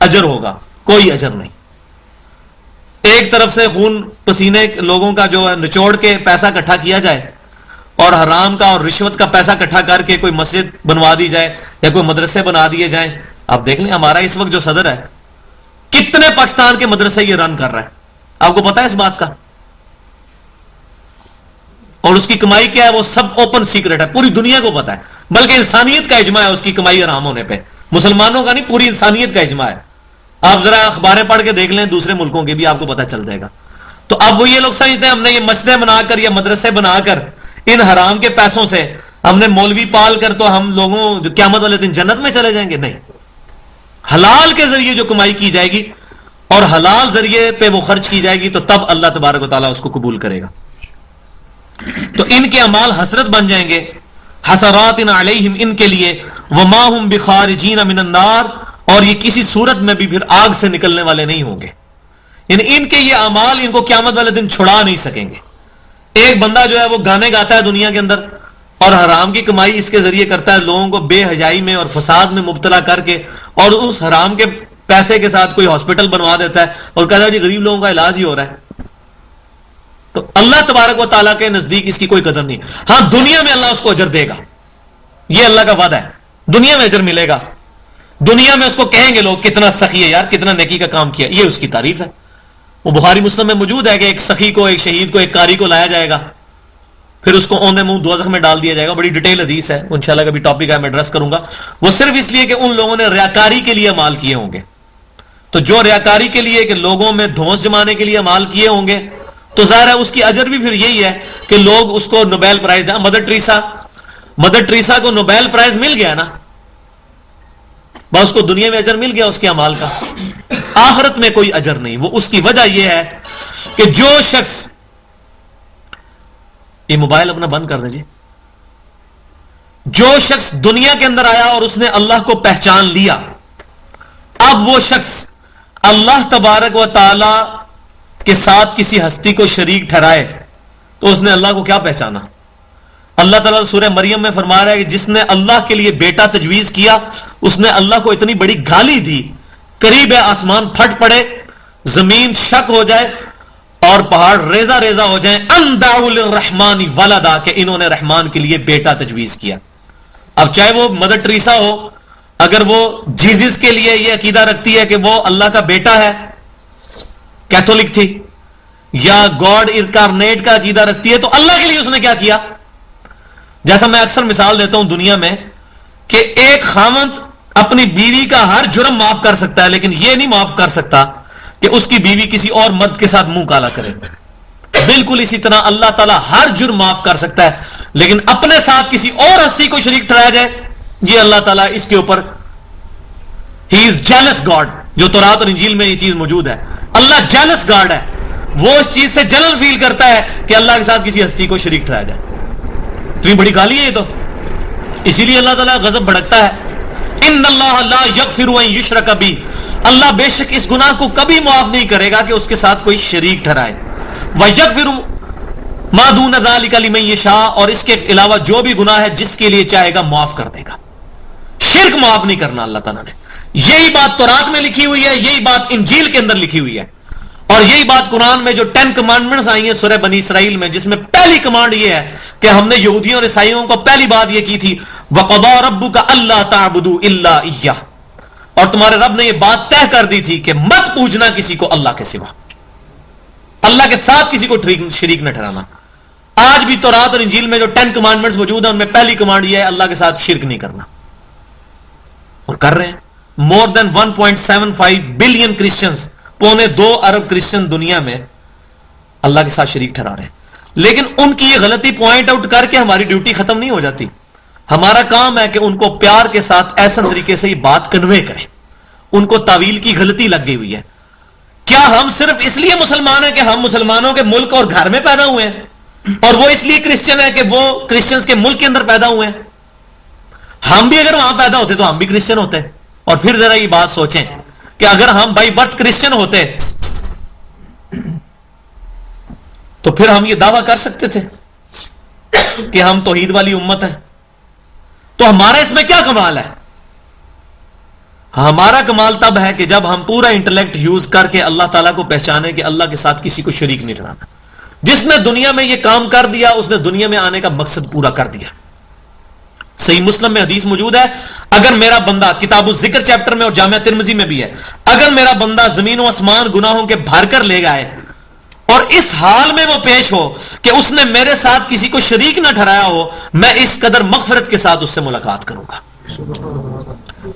[SPEAKER 1] اجر ہوگا. کوئی اجر نہیں. ایک طرف سے خون پسینے لوگوں کا جو ہے نچوڑ کے پیسہ اکٹھا کیا جائے اور حرام کا اور رشوت کا پیسہ اکٹھا کر کے کوئی مسجد بنوا دی جائے یا کوئی مدرسے بنا دیے جائیں. آپ دیکھ لیں ہمارا اس وقت جو صدر ہے کتنے پاکستان کے مدرسے یہ رن کر رہا ہے، آپ کو پتا ہے اس بات کا؟ اور اس کی کمائی کیا ہے وہ سب اوپن سیکرٹ ہے، پوری دنیا کو پتا ہے، بلکہ انسانیت کا اجماع ہے اس کی کمائی حرام ہونے پہ. مسلمانوں کا نہیں، پوری انسانیت کا اجماع ہے. آپ ذرا اخباریں پڑھ کے دیکھ لیں دوسرے ملکوں کے بھی، آپ کو پتہ چل جائے گا. تو اب وہ یہ لوگ سمجھتے ہیں ہم نے یہ مسجدیں بنا کر یا مدرسے بنا کر ان حرام کے پیسوں سے ہم نے مولوی پال کر تو ہم لوگوں جو قیامت والے دن جنت میں چلے جائیں گے. نہیں، حلال کے ذریعے جو کمائی کی جائے گی اور حلال ذریعے پہ وہ خرچ کی جائے گی تو تب اللہ تبارک و تعالیٰ اس کو قبول کرے گا. تو ان کے اعمال حسرت بن جائیں گے، حسرات علیہم، ان کے لیے، وما ہم بخارجین من النار، اور یہ کسی صورت میں بھی پھر آگ سے نکلنے والے نہیں ہوں گے. یعنی ان کے یہ اعمال ان کو قیامت والے دن چھڑا نہیں سکیں گے. ایک بندہ جو ہے وہ گانے گاتا ہے دنیا کے اندر اور حرام کی کمائی اس کے ذریعے کرتا ہے، لوگوں کو بے حیائی میں اور فساد میں مبتلا کر کے، اور اس حرام کے پیسے کے ساتھ کوئی ہاسپٹل بنوا دیتا ہے اور کہتا ہے جی غریب لوگوں کا علاج ہی ہو رہا ہے. تو اللہ تبارک و تعالیٰ کے نزدیک اس کی کوئی قدر نہیں. ہاں دنیا میں اللہ اس کو اجر دے گا، یہ اللہ کا وعدہ ہے، دنیا میں اجر ملے گا. دنیا میں اس کو کہیں گے لوگ کتنا سخی ہے یار، کتنا نیکی کا کام کیا، یہ اس کی تعریف ہے. وہ بخاری مسلم میں موجود ہے کہ ایک سخی کو، ایک شہید کو، ایک قاری کو لایا جائے گا، پھر اس کو اوندے منہ دوزخ میں ڈال دیا جائے گا. بڑی ڈیٹیل حدیث ہے، انشاءاللہ کبھی ٹاپک ہے میں ایڈریس کروں گا. وہ صرف اس لیے کہ ان لوگوں نے ریاکاری کے لیے عمال کیے ہوں گے. تو جو ریاکاری کے لیے کہ لوگوں میں دھونس جمانے کے لیے عمال کیے ہوں گے تو ظاہر ہے اس کی اجر بھی پھر یہی ہے کہ لوگ اس کو نوبیل پرائز دیں. مدر ٹریسا کو نوبیل پرائز مل گیا نا، بس اس کو دنیا میں اجر مل گیا اس کے اعمال کا، آخرت میں کوئی اجر نہیں. وہ اس کی وجہ یہ ہے کہ جو شخص، یہ موبائل اپنا بند کر دیجیے، جو شخص دنیا کے اندر آیا اور اس نے اللہ کو پہچان لیا، اب وہ شخص اللہ تبارک و تعالی کے ساتھ کسی ہستی کو شریک ٹھہرائے تو اس نے اللہ کو کیا پہچانا؟ اللہ تعالیٰ سورہ مریم میں فرما رہا ہے کہ جس نے اللہ کے لیے بیٹا تجویز کیا اس نے اللہ کو اتنی بڑی گالی دی، قریب ہے آسمان پھٹ پڑے، زمین شک ہو جائے اور پہاڑ ریزہ ریزہ ہو جائیں، ان دعوا للرحمن ولدا، کہ انہوں نے رحمان کے لیے بیٹا تجویز کیا۔ اب چاہے وہ مدر ٹریسا ہو، اگر وہ جیزس کے لیے یہ عقیدہ رکھتی ہے کہ وہ اللہ کا بیٹا ہے، کیتھولک تھی، یا گاڈ انکارنیٹ کا عقیدہ رکھتی ہے، تو اللہ کے لیے اس نے کیا کیا؟ جیسا میں اکثر مثال دیتا ہوں دنیا میں کہ ایک خاوند اپنی بیوی کا ہر جرم معاف کر سکتا ہے، لیکن یہ نہیں معاف کر سکتا کہ اس کی بیوی کسی اور مرد کے ساتھ منہ کالا کرے۔ بالکل اسی طرح اللہ تعالیٰ ہر جرم معاف کر سکتا ہے، لیکن اپنے ساتھ کسی اور ہستی کو شریک ٹھہرایا جائے، یہ اللہ تعالیٰ اس کے اوپر ہی از جیلس گاڈ، جو تورات اور انجیل میں یہ چیز موجود ہے۔ اللہ جیلس گاڈ ہے، وہ اس چیز سے جلن فیل کرتا ہے کہ اللہ کے ساتھ کسی ہستی کو شریک ٹھہرایا جائے۔ اتنی بڑی گالی ہے یہ تو، اسی لیے اللہ تعالیٰ غضب بھڑکتا ہے۔ ان اللہ لا یغفر ان یشرک بہ، اللہ بے شک اس گناہ کو کبھی معاف نہیں کرے گا کہ اس کے ساتھ کوئی شریک ٹھہرائے۔ ویغفر ما دون ذلک لمن یشاء، اور اس کے علاوہ جو بھی گناہ ہے جس کے لیے چاہے گا معاف کر دے گا۔ شرک معاف نہیں کرنا اللہ تعالیٰ نے، یہی بات تورات میں لکھی ہوئی ہے، یہی بات انجیل کے اندر لکھی ہوئی ہے، اور یہی بات قرآن میں جو 10 کمانڈمنٹس آئی ہیں سورہ بنی اسرائیل میں، جس میں پہلی کمانڈ یہ ہے کہ ہم نے یہودیوں اور عیسائیوں کو پہلی بات یہ کی تھی وَقَضَىٰ رَبُّكَ أَلَّا تَعْبُدُوا إِلَّا إِيَّاهُ، اور تمہارے رب نے یہ بات طے کر دی تھی کہ مت پوجنا کسی کو اللہ کے سوا، اللہ کے ساتھ کسی کو شریک نہ ٹھہرانا۔ آج بھی تورات اور انجیل میں جو 10 کمانڈمنٹس موجود ہیں ان میں پہلی کمانڈ یہ ہے اللہ کے ساتھ شرک نہیں کرنا، اور کر رہے ہیں۔ مور دین 1.75 بلین کرسچنز، 2.25 ارب کرسچن دنیا میں اللہ کے ساتھ شریک ٹھہرا رہے ہیں، لیکن ان کی یہ غلطی پوائنٹ آؤٹ کر کے ہماری ڈیوٹی ختم نہیں ہو جاتی۔ ہمارا کام ہے کہ ان کو پیار کے ساتھ ایسا طریقے سے یہ بات کنوے کریں۔ ان کو تعویل کی غلطی لگ گئی ہوئی ہے۔ کیا ہم صرف اس لیے مسلمان ہیں کہ ہم مسلمانوں کے ملک اور گھر میں پیدا ہوئے ہیں، اور وہ اس لیے کرسچن ہے کہ وہ کرسچنز کے ملک کے اندر پیدا ہوئے ہیں؟ ہم بھی اگر وہاں پیدا ہوتے تو ہم بھی کرسچن ہوتے۔ اور پھر ذرا یہ بات سوچیں کہ اگر ہم بائی برتھ کرسچن ہوتے تو پھر ہم یہ دعویٰ کر سکتے تھے کہ ہم توحید والی امت ہیں؟ تو ہمارا اس میں کیا کمال ہے؟ ہمارا کمال تب ہے کہ جب ہم پورا انٹلیکٹ یوز کر کے اللہ تعالیٰ کو پہچانے کہ اللہ کے ساتھ کسی کو شریک نہیں ٹھہرانا۔ جس نے دنیا میں یہ کام کر دیا اس نے دنیا میں آنے کا مقصد پورا کر دیا۔ صحیح مسلم میں حدیث موجود ہے، اگر میرا بندہ، کتاب الذکر چیپٹر میں اور جامعہ ترمذی میں بھی ہے، اگر میرا بندہ زمین و آسمان گناہوں کے بھر کر لے گئے اور اس حال میں وہ پیش ہو کہ اس نے میرے ساتھ کسی کو شریک نہ ٹھہرایا ہو، میں اس قدر مغفرت کے ساتھ اس سے ملاقات کروں گا۔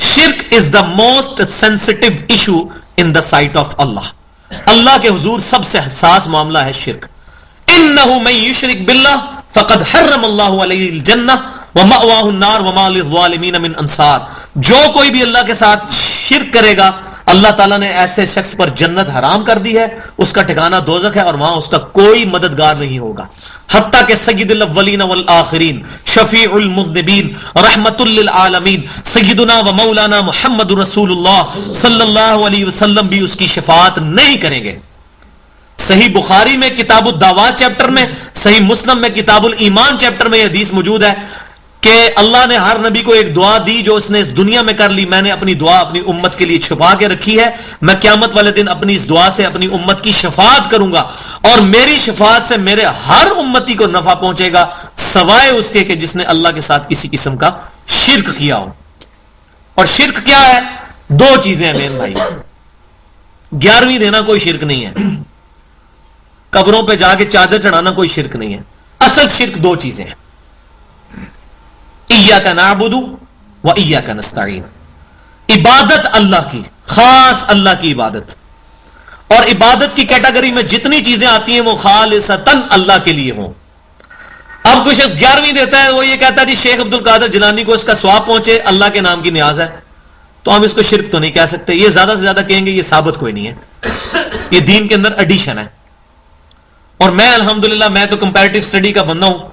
[SPEAKER 1] شرک is the most sensitive issue in the sight of Allah. Allah کے حضور سب سے حساس معاملہ ہے شرک۔ انہ من یشرک باللہ فقد حرم اللہ علیہ الجنہ ومأواہ النار وما للظالمین من انصار۔ جو کوئی بھی اللہ کے ساتھ شرک کرے گا اللہ تعالیٰ نے ایسے شخص پر جنت حرام کر دی ہے، اس کا ٹھکانہ دوزخ ہے اور وہاں اس کا کوئی مددگار نہیں ہوگا۔ حتیٰ کہ سید الاولین والآخرین، شفیع المذنبین، رحمت للعالمین، سیدنا و مولانا محمد رسول اللہ صلی اللہ علیہ وسلم بھی اس کی شفاعت نہیں کریں گے۔ صحیح بخاری میں کتاب الدعوات چیپٹر میں، صحیح مسلم میں کتاب الایمان چیپٹر میں یہ حدیث موجود ہے کہ اللہ نے ہر نبی کو ایک دعا دی جو اس نے اس دنیا میں کر لی، میں نے اپنی دعا اپنی امت کے لیے چھپا کے رکھی ہے، میں قیامت والے دن اپنی اس دعا سے اپنی امت کی شفاعت کروں گا، اور میری شفاعت سے میرے ہر امتی کو نفع پہنچے گا سوائے اس کے کہ جس نے اللہ کے ساتھ کسی قسم کا شرک کیا ہو۔ اور شرک کیا ہے؟ دو چیزیں ہیں مین بھائی۔ 11ویں دینا کوئی شرک نہیں ہے، قبروں پہ جا کے چادر چڑھانا کوئی شرک نہیں ہے۔ اصل شرک دو چیزیں ہیں، ایاک نعبد و ایاک نستعین، عبادت اللہ کی، خاص اللہ کی عبادت، اور عبادت کی کیٹیگری میں جتنی چیزیں آتی ہیں وہ خالصتاً اللہ کے لیے ہوں۔ اب کوئی شخص 11ویں دیتا ہے، وہ یہ کہتا ہے جی شیخ عبد القادر جیلانی کو اس کا ثواب پہنچے، اللہ کے نام کی نیاز ہے، تو ہم اس کو شرک تو نہیں کہہ سکتے۔ یہ زیادہ سے زیادہ کہیں گے یہ ثابت کوئی نہیں ہے، یہ دین کے اندر ایڈیشن ہے۔ اور میں الحمدللہ میں تو کمپیریٹو اسٹڈی کا بندہ ہوں،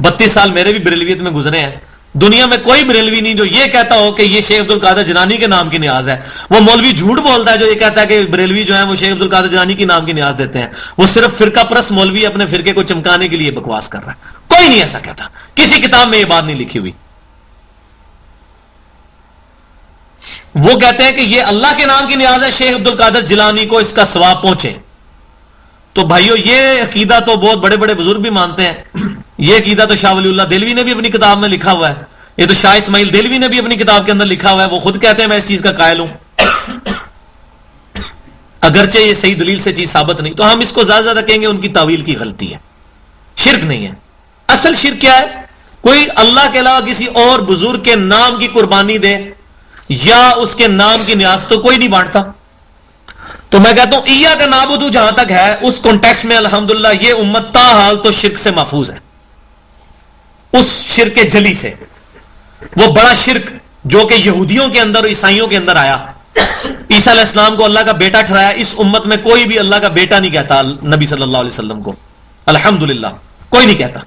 [SPEAKER 1] 32 سال میرے بھی بریلویت میں گزرے ہیں۔ دنیا میں کوئی بریلوی نہیں جو یہ کہتا ہو کہ یہ شیخ عبد القادر جیلانی کے نام کی نیاز ہے. وہ مولوی جھوٹ بولتا ہے جو یہ کہتا ہے کہ بریلوی جو ہے وہ شیخ عبد القادر جیلانی کی نام کی نیاز دیتے ہیں. وہ صرف فرقہ پرست مولوی اپنے فرقے کو چمکانے کے لیے بکواس کر رہا ہے. کوئی نہیں ایسا کہتا, کسی کتاب میں یہ بات نہیں لکھی ہوئی. وہ کہتے ہیں کہ یہ اللہ کے نام کی نیاز ہے, شیخ عبد القادر جیلانی کو اس کا ثواب پہنچے. تو بھائیو یہ عقیدہ تو بہت بڑے بڑے بزرگ بھی مانتے ہیں. یہ عقیدہ تو شاہ ولی اللہ دہلوی نے بھی اپنی کتاب میں لکھا ہوا ہے. یہ تو شاہ اسماعیل دہلوی نے بھی اپنی کتاب کے اندر لکھا ہوا ہے. وہ خود کہتے ہیں میں اس چیز کا قائل ہوں, اگرچہ یہ صحیح دلیل سے چیز ثابت نہیں. تو ہم اس کو زیادہ زیادہ کہیں گے ان کی تعویل کی غلطی ہے, شرک نہیں ہے. اصل شرک کیا ہے؟ کوئی اللہ کے علاوہ کسی اور بزرگ کے نام کی قربانی دے یا اس کے نام کی نیاز تو کوئی نہیں بانٹتا. تو میں کہتا ہوں ایاک نعبد جہاں تک ہے اس کانٹیکسٹ میں الحمدللہ یہ امت تاحال تو شرک سے محفوظ ہے, اس شرک کے جلی سے. وہ بڑا شرک جو کہ یہودیوں کے اندر اور عیسائیوں کے اندر آیا, عیسیٰ علیہ السلام کو اللہ کا بیٹا ٹھہرایا. اس امت میں کوئی بھی اللہ کا بیٹا نہیں کہتا نبی صلی اللہ علیہ وسلم کو, الحمدللہ کوئی نہیں کہتا.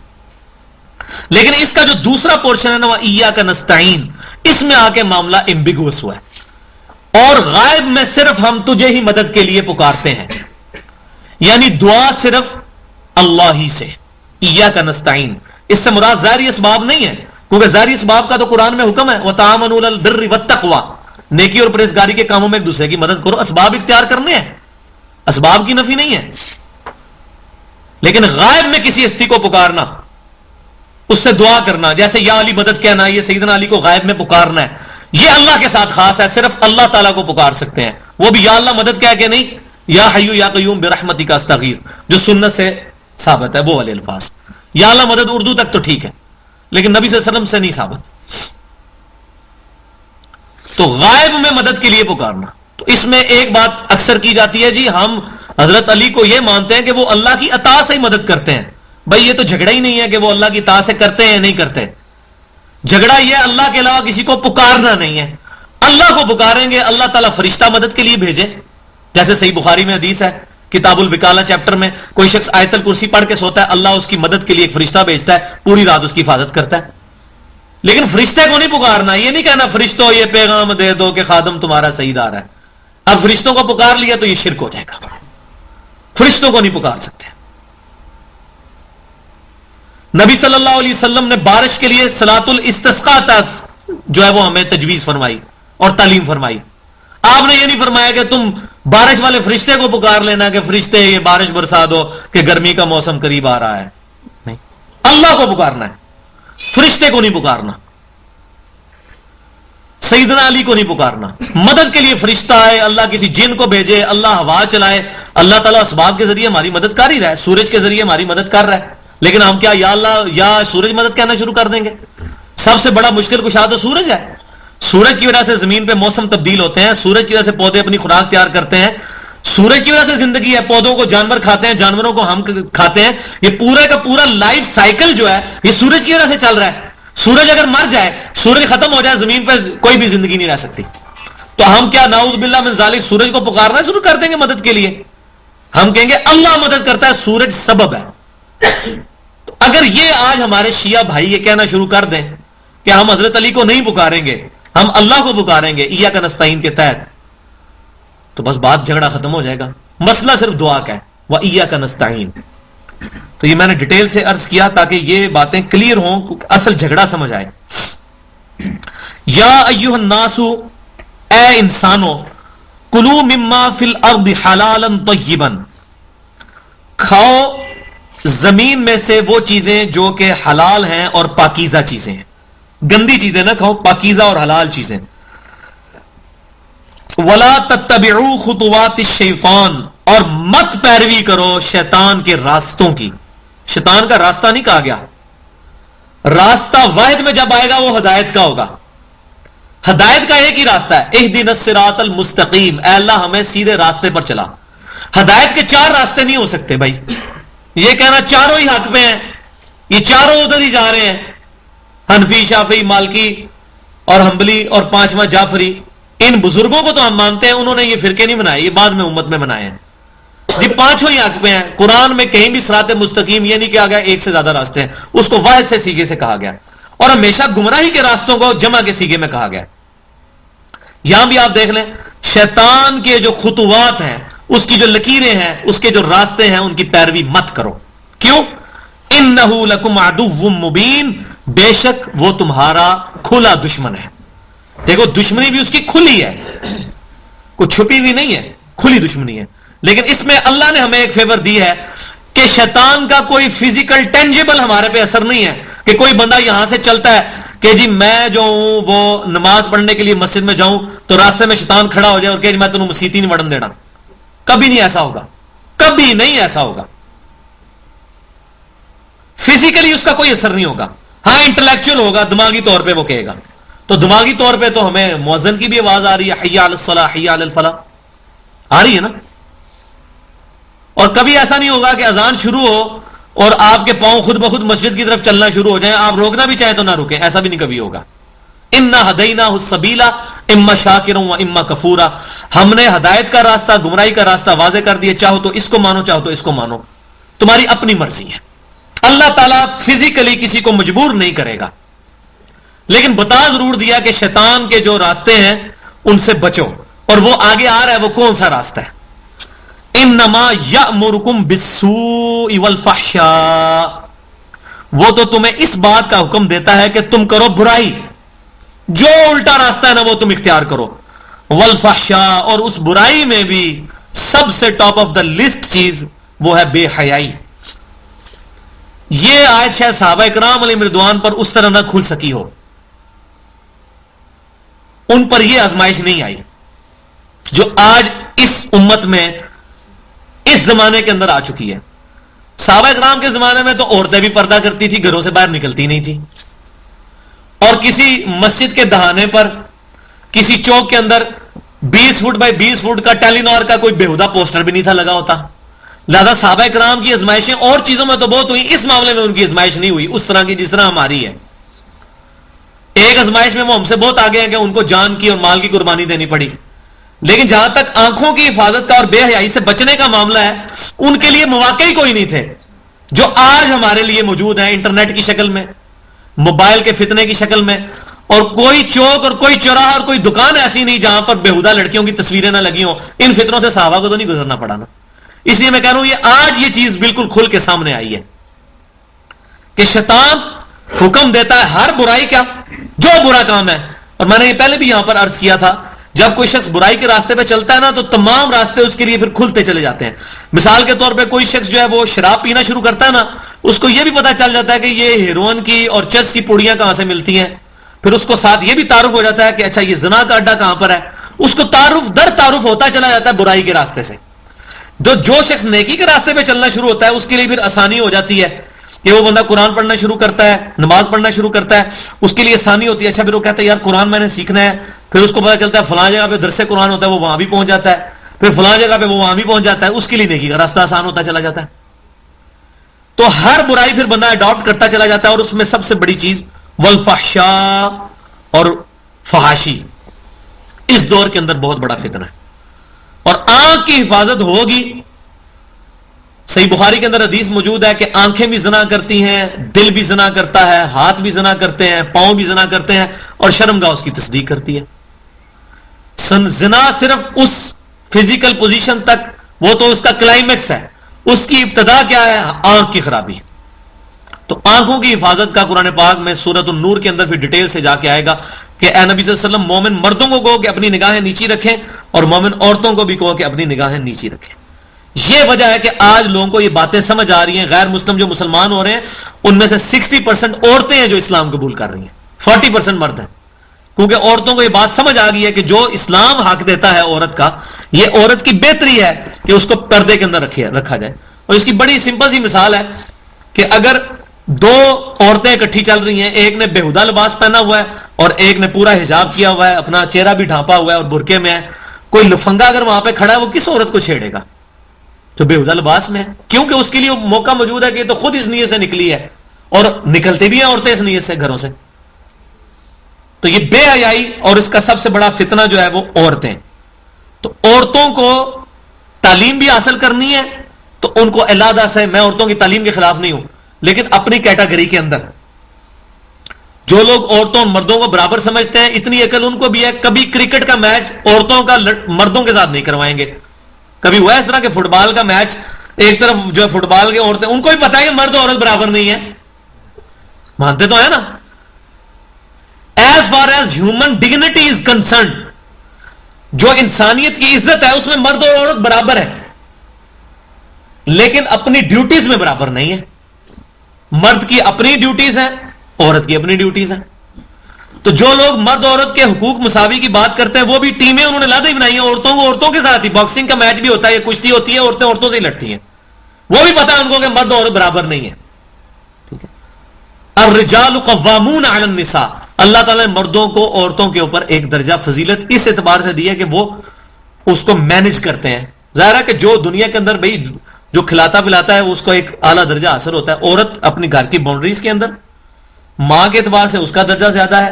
[SPEAKER 1] لیکن اس کا جو دوسرا پورشن ہے نا وہ ایاک نستعین, اس میں آ کے معاملہ ایمبیگوس ہوا ہے. اور غائب میں صرف ہم تجھے ہی مدد کے لیے پکارتے ہیں, یعنی دعا صرف اللہ ہی سے. ایاک نستعین اس سے مراد ظاہری اسباب نہیں ہے, کیونکہ ظاہری اسباب کا تو قرآن میں حکم ہے وتعاونوا علی البر والتقوی, نیکی اور پرہیزگاری کے کاموں میں ایک دوسرے کی مدد کرو. اسباب اختیار کرنے ہیں, اسباب کی نفی نہیں ہے. لیکن غائب میں کسی ہستی کو پکارنا, اس سے دعا کرنا, جیسے یا علی مدد کہنا, یہ سیدنا علی کو غائب میں پکارنا ہے, یہ اللہ کے ساتھ خاص ہے. صرف اللہ تعالیٰ کو پکار سکتے ہیں, وہ بھی یا اللہ مدد کہہ کے نہیں, یا حیو یا قیوم برحمتک استغیث جو سنت سے ثابت ہے وہ والے الفاظ. یا اللہ مدد اردو تک تو ٹھیک ہے, لیکن نبی صلی اللہ علیہ وسلم سے نہیں ثابت. تو غائب میں مدد کے لیے پکارنا. تو اس میں ایک بات اکثر کی جاتی ہے, جی ہم حضرت علی کو یہ مانتے ہیں کہ وہ اللہ کی عطا سے ہی مدد کرتے ہیں. بھائی یہ تو جھگڑا ہی نہیں ہے کہ وہ اللہ کی عطا سے کرتے ہیں نہیں کرتے. جھگڑا یہ اللہ کے علاوہ کسی کو پکارنا نہیں ہے. اللہ کو پکاریں گے اللہ تعالیٰ فرشتہ مدد کے لیے بھیجے. جیسے صحیح بخاری میں حدیث ہے کتاب الوکالہ چیپٹر میں, کوئی شخص آیت الکرسی پڑھ کے سوتا ہے, اللہ اس کی مدد کے لیے ایک فرشتہ بھیجتا ہے, پوری رات اس کی حفاظت کرتا ہے. لیکن فرشتے کو نہیں پکارنا, یہ نہیں کہنا فرشتوں یہ پیغام دے دو کہ خادم تمہارا سیدار ہے. اب فرشتوں کو پکار لیا تو یہ شرک ہو جائے گا. فرشتوں کو نہیں پکار سکتے. نبی صلی اللہ علیہ وسلم نے بارش کے لیے صلاۃ الاستسقاء جو ہے وہ ہمیں تجویز فرمائی اور تعلیم فرمائی. آپ نے یہ نہیں فرمایا کہ تم بارش والے فرشتے کو پکار لینا کہ فرشتے یہ بارش برسا دو کہ گرمی کا موسم قریب آ رہا ہے. نہیں, اللہ کو پکارنا ہے, فرشتے کو نہیں پکارنا, سیدنا علی کو نہیں پکارنا. مدد کے لیے فرشتہ آئے, اللہ کسی جن کو بھیجے, اللہ ہوا چلائے, اللہ تعالیٰ اسباب کے ذریعے ہماری مدد کر ہی رہا ہے, سورج کے ذریعے ہماری مدد کر رہا ہے. لیکن ہم کیا یا اللہ یا سورج مدد کہنا شروع کر دیں گے؟ سب سے بڑا مشکل کشا تو سورج ہے. سورج کی وجہ سے زمین پہ موسم تبدیل ہوتے ہیں, سورج کی وجہ سے پودے اپنی خوراک تیار کرتے ہیں, سورج کی وجہ سے زندگی ہے. پودوں کو جانور کھاتے ہیں, جانوروں کو ہم کھاتے ہیں. یہ پورے کا پورا لائف سائیکل جو ہے یہ سورج کی وجہ سے چل رہا ہے. سورج اگر مر جائے, سورج ختم ہو جائے, زمین پہ کوئی بھی زندگی نہیں رہ سکتی. تو ہم کیا نعوذ باللہ من ذالک سورج کو پکارنا شروع کر دیں گے مدد کے لیے؟ ہم کہیں گے اللہ مدد کرتا ہے, سورج سبب ہے. تو اگر یہ آج ہمارے شیعہ بھائی یہ کہنا شروع کر دیں کہ ہم حضرت علی کو نہیں پکاریں گے, ہم اللہ کو پکاریں گے ایاک نستعین کے تحت, تو بس بات جھگڑا ختم ہو جائے گا. مسئلہ صرف دعا کا ہے, وہ ایاک نستعین. تو یہ میں نے ڈیٹیل سے عرض کیا تاکہ یہ باتیں کلیئر ہوں, اصل جھگڑا سمجھ آئے. یا ایھا الناس, اے انسانوں, کلوا مما فی الارض حلالا طیبا, کھاؤ زمین میں سے وہ چیزیں جو کہ حلال ہیں اور پاکیزہ چیزیں ہیں. گندی چیزیں نہ کھاؤ, پاکیزہ اور حلال چیزیں. ولا تتبعوا خطوات الشیطان, اور مت پیروی کرو شیطان کے راستوں کی. شیطان کا راستہ نہیں کہا گیا, راستہ واحد میں جب آئے گا وہ ہدایت کا ہوگا. ہدایت کا ایک ہی راستہ ہے, اہدنا الصراط المستقیم, اے اللہ ہمیں سیدھے راستے پر چلا. ہدایت کے چار راستے نہیں ہو سکتے بھائی. یہ کہنا چاروں ہی حق پہ ہیں, یہ چاروں ادھر ہی جا رہے ہیں, حنفی, شافعی, مالکی اور حنبلی اور پانچواں جعفری. ان بزرگوں کو تو ہم مانتے ہیں, انہوں نے یہ فرقے نہیں بنائے, یہ بعد میں امت میں بنائے ہیں. یہ پانچوں ہی حق پہ ہیں. قرآن میں کہیں بھی صراط مستقیم یہ نہیں کہا گیا ایک سے زیادہ راستے ہیں, اس کو واحد سے سیگے سے کہا گیا. اور ہمیشہ گمراہی کے راستوں کو جمع کے سیگے میں کہا گیا. یہاں بھی آپ دیکھ لیں شیطان کے جو خطوات ہیں, اس کی جو لکیریں ہیں, اس کے جو راستے ہیں, ان کی پیروی مت کرو. کیوں؟ انہ لکم عدو مبین, بے شک وہ تمہارا کھلا دشمن ہے. دیکھو دشمنی بھی اس کی کھلی ہے, کوئی چھپی ہوئی نہیں ہے, کھلی دشمنی ہے. لیکن اس میں اللہ نے ہمیں ایک فیور دی ہے کہ شیطان کا کوئی فزیکل ٹینجیبل ہمارے پہ اثر نہیں ہے, کہ کوئی بندہ یہاں سے چلتا ہے کہ جی میں جو ہوں وہ نماز پڑھنے کے لیے مسجد میں جاؤں تو راستے میں شیطان کھڑا ہو جائے اور کہ میں تمہیں مسیت ہی نہیں وڑن دینا. کبھی نہیں ایسا ہوگا, کبھی نہیں ایسا ہوگا. فزیکلی اس کا کوئی اثر نہیں ہوگا. ہاں انٹلیکچوئل ہوگا, دماغی طور پہ وہ کہے گا. تو دماغی طور پہ تو ہمیں مؤذن کی بھی آواز آ رہی ہے, حی علی الصلاۃ حی علی الفلاح, آ رہی ہے نا. اور کبھی ایسا نہیں ہوگا کہ اذان شروع ہو اور آپ کے پاؤں خود بخود مسجد کی طرف چلنا شروع ہو جائیں, آپ روکنا بھی چاہیں تو نہ رکیں. ایسا بھی نہیں کبھی ہوگا. انا ہدیناہ السبیل اما شاکرا و اما کفورا, ہم نے ہدایت کا راستہ, گمراہی کا راستہ واضح کر دیا. چاہو تو اس کو مانو, چاہو تو اس کو مانو, تمہاری اپنی مرضی ہے. اللہ تعالیٰ فزیکلی کسی کو مجبور نہیں کرے گا, لیکن بتا ضرور دیا کہ شیطان کے جو راستے ہیں ان سے بچو. اور وہ آگے آ رہا ہے, وہ کون سا راستہ ہے؟ انما یأمرکم بالسوء والفحشاء, وہ تو تمہیں اس بات کا حکم دیتا ہے کہ تم کرو برائی, جو الٹا راستہ ہے نا وہ تم اختیار کرو. والفحشاء, اور اس برائی میں بھی سب سے ٹاپ آف دا لسٹ چیز وہ ہے بے حیائی. یہ آیت شاید صحابہ اکرام علیہ رضوان پر اس طرح نہ کھل سکی ہو, ان پر یہ آزمائش نہیں آئی جو آج اس امت میں اس زمانے کے اندر آ چکی ہے. صحابہ اکرام کے زمانے میں تو عورتیں بھی پردہ کرتی تھی, گھروں سے باہر نکلتی نہیں تھی, اور کسی مسجد کے دہانے پر کسی چوک کے اندر 20 فٹ بائی 20 فٹ کا ٹیلی نار کا کوئی بےہودہ پوسٹر بھی نہیں تھا لگا ہوتا. لہذا صحابہ کرام کی ازمائشیں اور چیزوں میں تو بہت ہوئی, اس معاملے میں ان کی ازمائش نہیں ہوئی اس طرح کی جس طرح ہماری ہے. ایک ازمائش میں وہ ہم سے بہت آگے ہیں کہ ان کو جان کی اور مال کی قربانی دینی پڑی, لیکن جہاں تک آنکھوں کی حفاظت کا اور بے حیائی سے بچنے کا معاملہ ہے, ان کے لیے مواقع ہی کوئی نہیں تھے جو آج ہمارے لیے موجود ہیں, انٹرنیٹ کی شکل میں, موبائل کے فتنے کی شکل میں. اور کوئی چوک اور کوئی چوراہا اور کوئی دکان ایسی نہیں جہاں پر بےہودہ لڑکیوں کی تصویریں نہ لگی ہوں. ان فتنوں سے صحابہ کو تو نہیں گزرنا پڑا نا. اس لیے میں کہہ رہا ہوں یہ آج یہ چیز بالکل کھل کے سامنے آئی ہے کہ شیطان حکم دیتا ہے ہر برائی کا, جو برا کام ہے. اور میں نے یہ پہلے بھی یہاں پر عرض کیا تھا, جب کوئی شخص برائی کے راستے پہ چلتا ہے نا تو تمام راستے اس کے لیے پھر کھلتے چلے جاتے ہیں. مثال کے طور پہ کوئی شخص جو ہے وہ شراب پینا شروع کرتا ہے نا, اس کو یہ بھی پتا چل جاتا ہے کہ یہ ہیروئن کی اور چرس کی پوڑیاں کہاں سے ملتی ہیں. پھر اس کو ساتھ یہ بھی تعارف ہو جاتا ہے کہ اچھا یہ زنا کا اڈا کہاں پر ہے. اس کو تعارف در تعارف ہوتا چلا جاتا ہے برائی کے راستے سے. جو شخص نیکی کے راستے پہ چلنا شروع ہوتا ہے اس کے لیے پھر آسانی ہو جاتی ہے کہ وہ بندہ قرآن پڑھنا شروع کرتا ہے, نماز پڑھنا شروع کرتا ہے, اس کے لیے آسانی ہوتی ہے. اچھا پھر وہ کہتا ہے یار قرآن میں نے سیکھنا ہے, پھر اس کو پتا چلتا ہے فلاں جگہ پہ درس قرآن ہوتا ہے, وہ وہاں بھی پہنچ جاتا ہے, پھر فلاں جگہ پہ وہ وہاں بھی پہنچ جاتا ہے, اس کے لیے نیکی کا راستہ آسان ہوتا چلا جاتا ہے. تو ہر برائی پھر بندہ اڈاپٹ کرتا چلا جاتا ہے, اور اس میں سب سے بڑی چیز والفحشاء اور فحاشی اس دور کے اندر بہت بڑا فتنہ ہے. اور آنکھ کی حفاظت ہوگی. صحیح بخاری کے اندر حدیث موجود ہے کہ آنکھیں بھی زنا کرتی ہیں, دل بھی زنا کرتا ہے, ہاتھ بھی زنا کرتے ہیں, پاؤں بھی زنا کرتے ہیں, اور شرمگاہ اس کی تصدیق کرتی ہے. زنا صرف اس فزیکل پوزیشن تک, وہ تو اس کا کلائمیکس ہے, اس کی ابتدا کیا ہے؟ آنکھ کی خرابی. تو آنکھوں کی حفاظت کا قرآن پاک میں سورۃ النور کے اندر بھی ڈیٹیل سے جا کے آئے گا کہ اے نبی صلی اللہ علیہ وسلم مومن مردوں کو کہو کہ اپنی نگاہیں نیچی رکھیں, اور مومن عورتوں کو بھی کہو کہ اپنی نگاہیں نیچی رکھیں. یہ وجہ ہے کہ آج لوگوں کو یہ باتیں سمجھ آ رہی ہیں. غیر مسلم جو مسلمان ہو رہے ہیں ان میں سے 60% عورتیں ہیں جو اسلام قبول کر رہی ہیں, 40% مرد ہیں. کیونکہ عورتوں کو یہ بات سمجھ آ گئی ہے کہ جو اسلام حق دیتا ہے عورت کا, یہ عورت کی بہتری ہے کہ اس کو پردے کے اندر رکھا جائے. اور اس کی بڑی سمپل سی مثال ہے کہ اگر دو عورتیں اکٹھی چل رہی ہیں, ایک نے بےہودہ لباس پہنا ہوا ہے اور ایک نے پورا حجاب کیا ہوا ہے, اپنا چہرہ بھی ڈھانپا ہوا ہے اور برقعے میں ہے, کوئی لفنگا اگر وہاں پہ کھڑا ہے وہ کس عورت کو چھیڑے گا؟ جو بےہودہ لباس میں ہے, کیونکہ اس کے لیے موقع موجود ہے کہ یہ تو خود اس نیت سے نکلی ہے, اور نکلتے بھی ہیں عورتیں اس نیت سے گھروں سے. تو یہ بے حیائی اور اس کا سب سے بڑا فتنہ جو ہے وہ عورتیں. تو عورتوں کو تعلیم بھی حاصل کرنی ہے تو ان کو علیحدہ سے, میں عورتوں کی تعلیم کے خلاف نہیں ہوں, لیکن اپنی کیٹیگری کے اندر جو لوگ عورتوں اور مردوں کو برابر سمجھتے ہیں اتنی عقل ان کو بھی ہے، کبھی کرکٹ کا میچ عورتوں کا مردوں کے ساتھ نہیں کروائیں گے. کبھی وہ اس طرح کہ فٹ بال کا میچ ایک طرف جو ہے فٹ بال کی عورتیں، ان کو بھی پتا ہے کہ مرد عورت برابر نہیں ہے، مانتے تو ہے نا. As far as human dignity is concerned, جو انسانیت کی عزت ہے اس میں مرد اور عورت برابر ہے، لیکن اپنی ڈیوٹیز میں برابر نہیں ہے. مرد کی اپنی ڈیوٹیز ہیں، عورت کی اپنی ڈیوٹیز ہیں. تو جو لوگ مرد عورت کے حقوق مساوی کی بات کرتے ہیں وہ بھی ٹیمیں انہوں نے علیحدہ ہی بنائی ہیں، عورتوں کو عورتوں کے ساتھ ہی. باکسنگ کا میچ بھی ہوتا ہے، کشتی ہوتی ہے، عورتیں عورتوں سے ہی لڑتی ہیں. وہ بھی پتا ہے ان کو کہ مرد عورت برابر نہیں ہے. ٹھیک ہے. الرجال قوامون علی النساء، اللہ تعالیٰ نے مردوں کو عورتوں کے اوپر ایک درجہ فضیلت اس اعتبار سے دی ہے کہ وہ اس کو مینج کرتے ہیں. ظاہر ہے کہ جو دنیا کے اندر بھائی جو کھلاتا پلاتا ہے اس کو ایک اعلیٰ درجہ حاصل ہوتا ہے. عورت اپنی گھر کی باؤنڈریز کے اندر ماں کے اعتبار سے اس کا درجہ زیادہ ہے،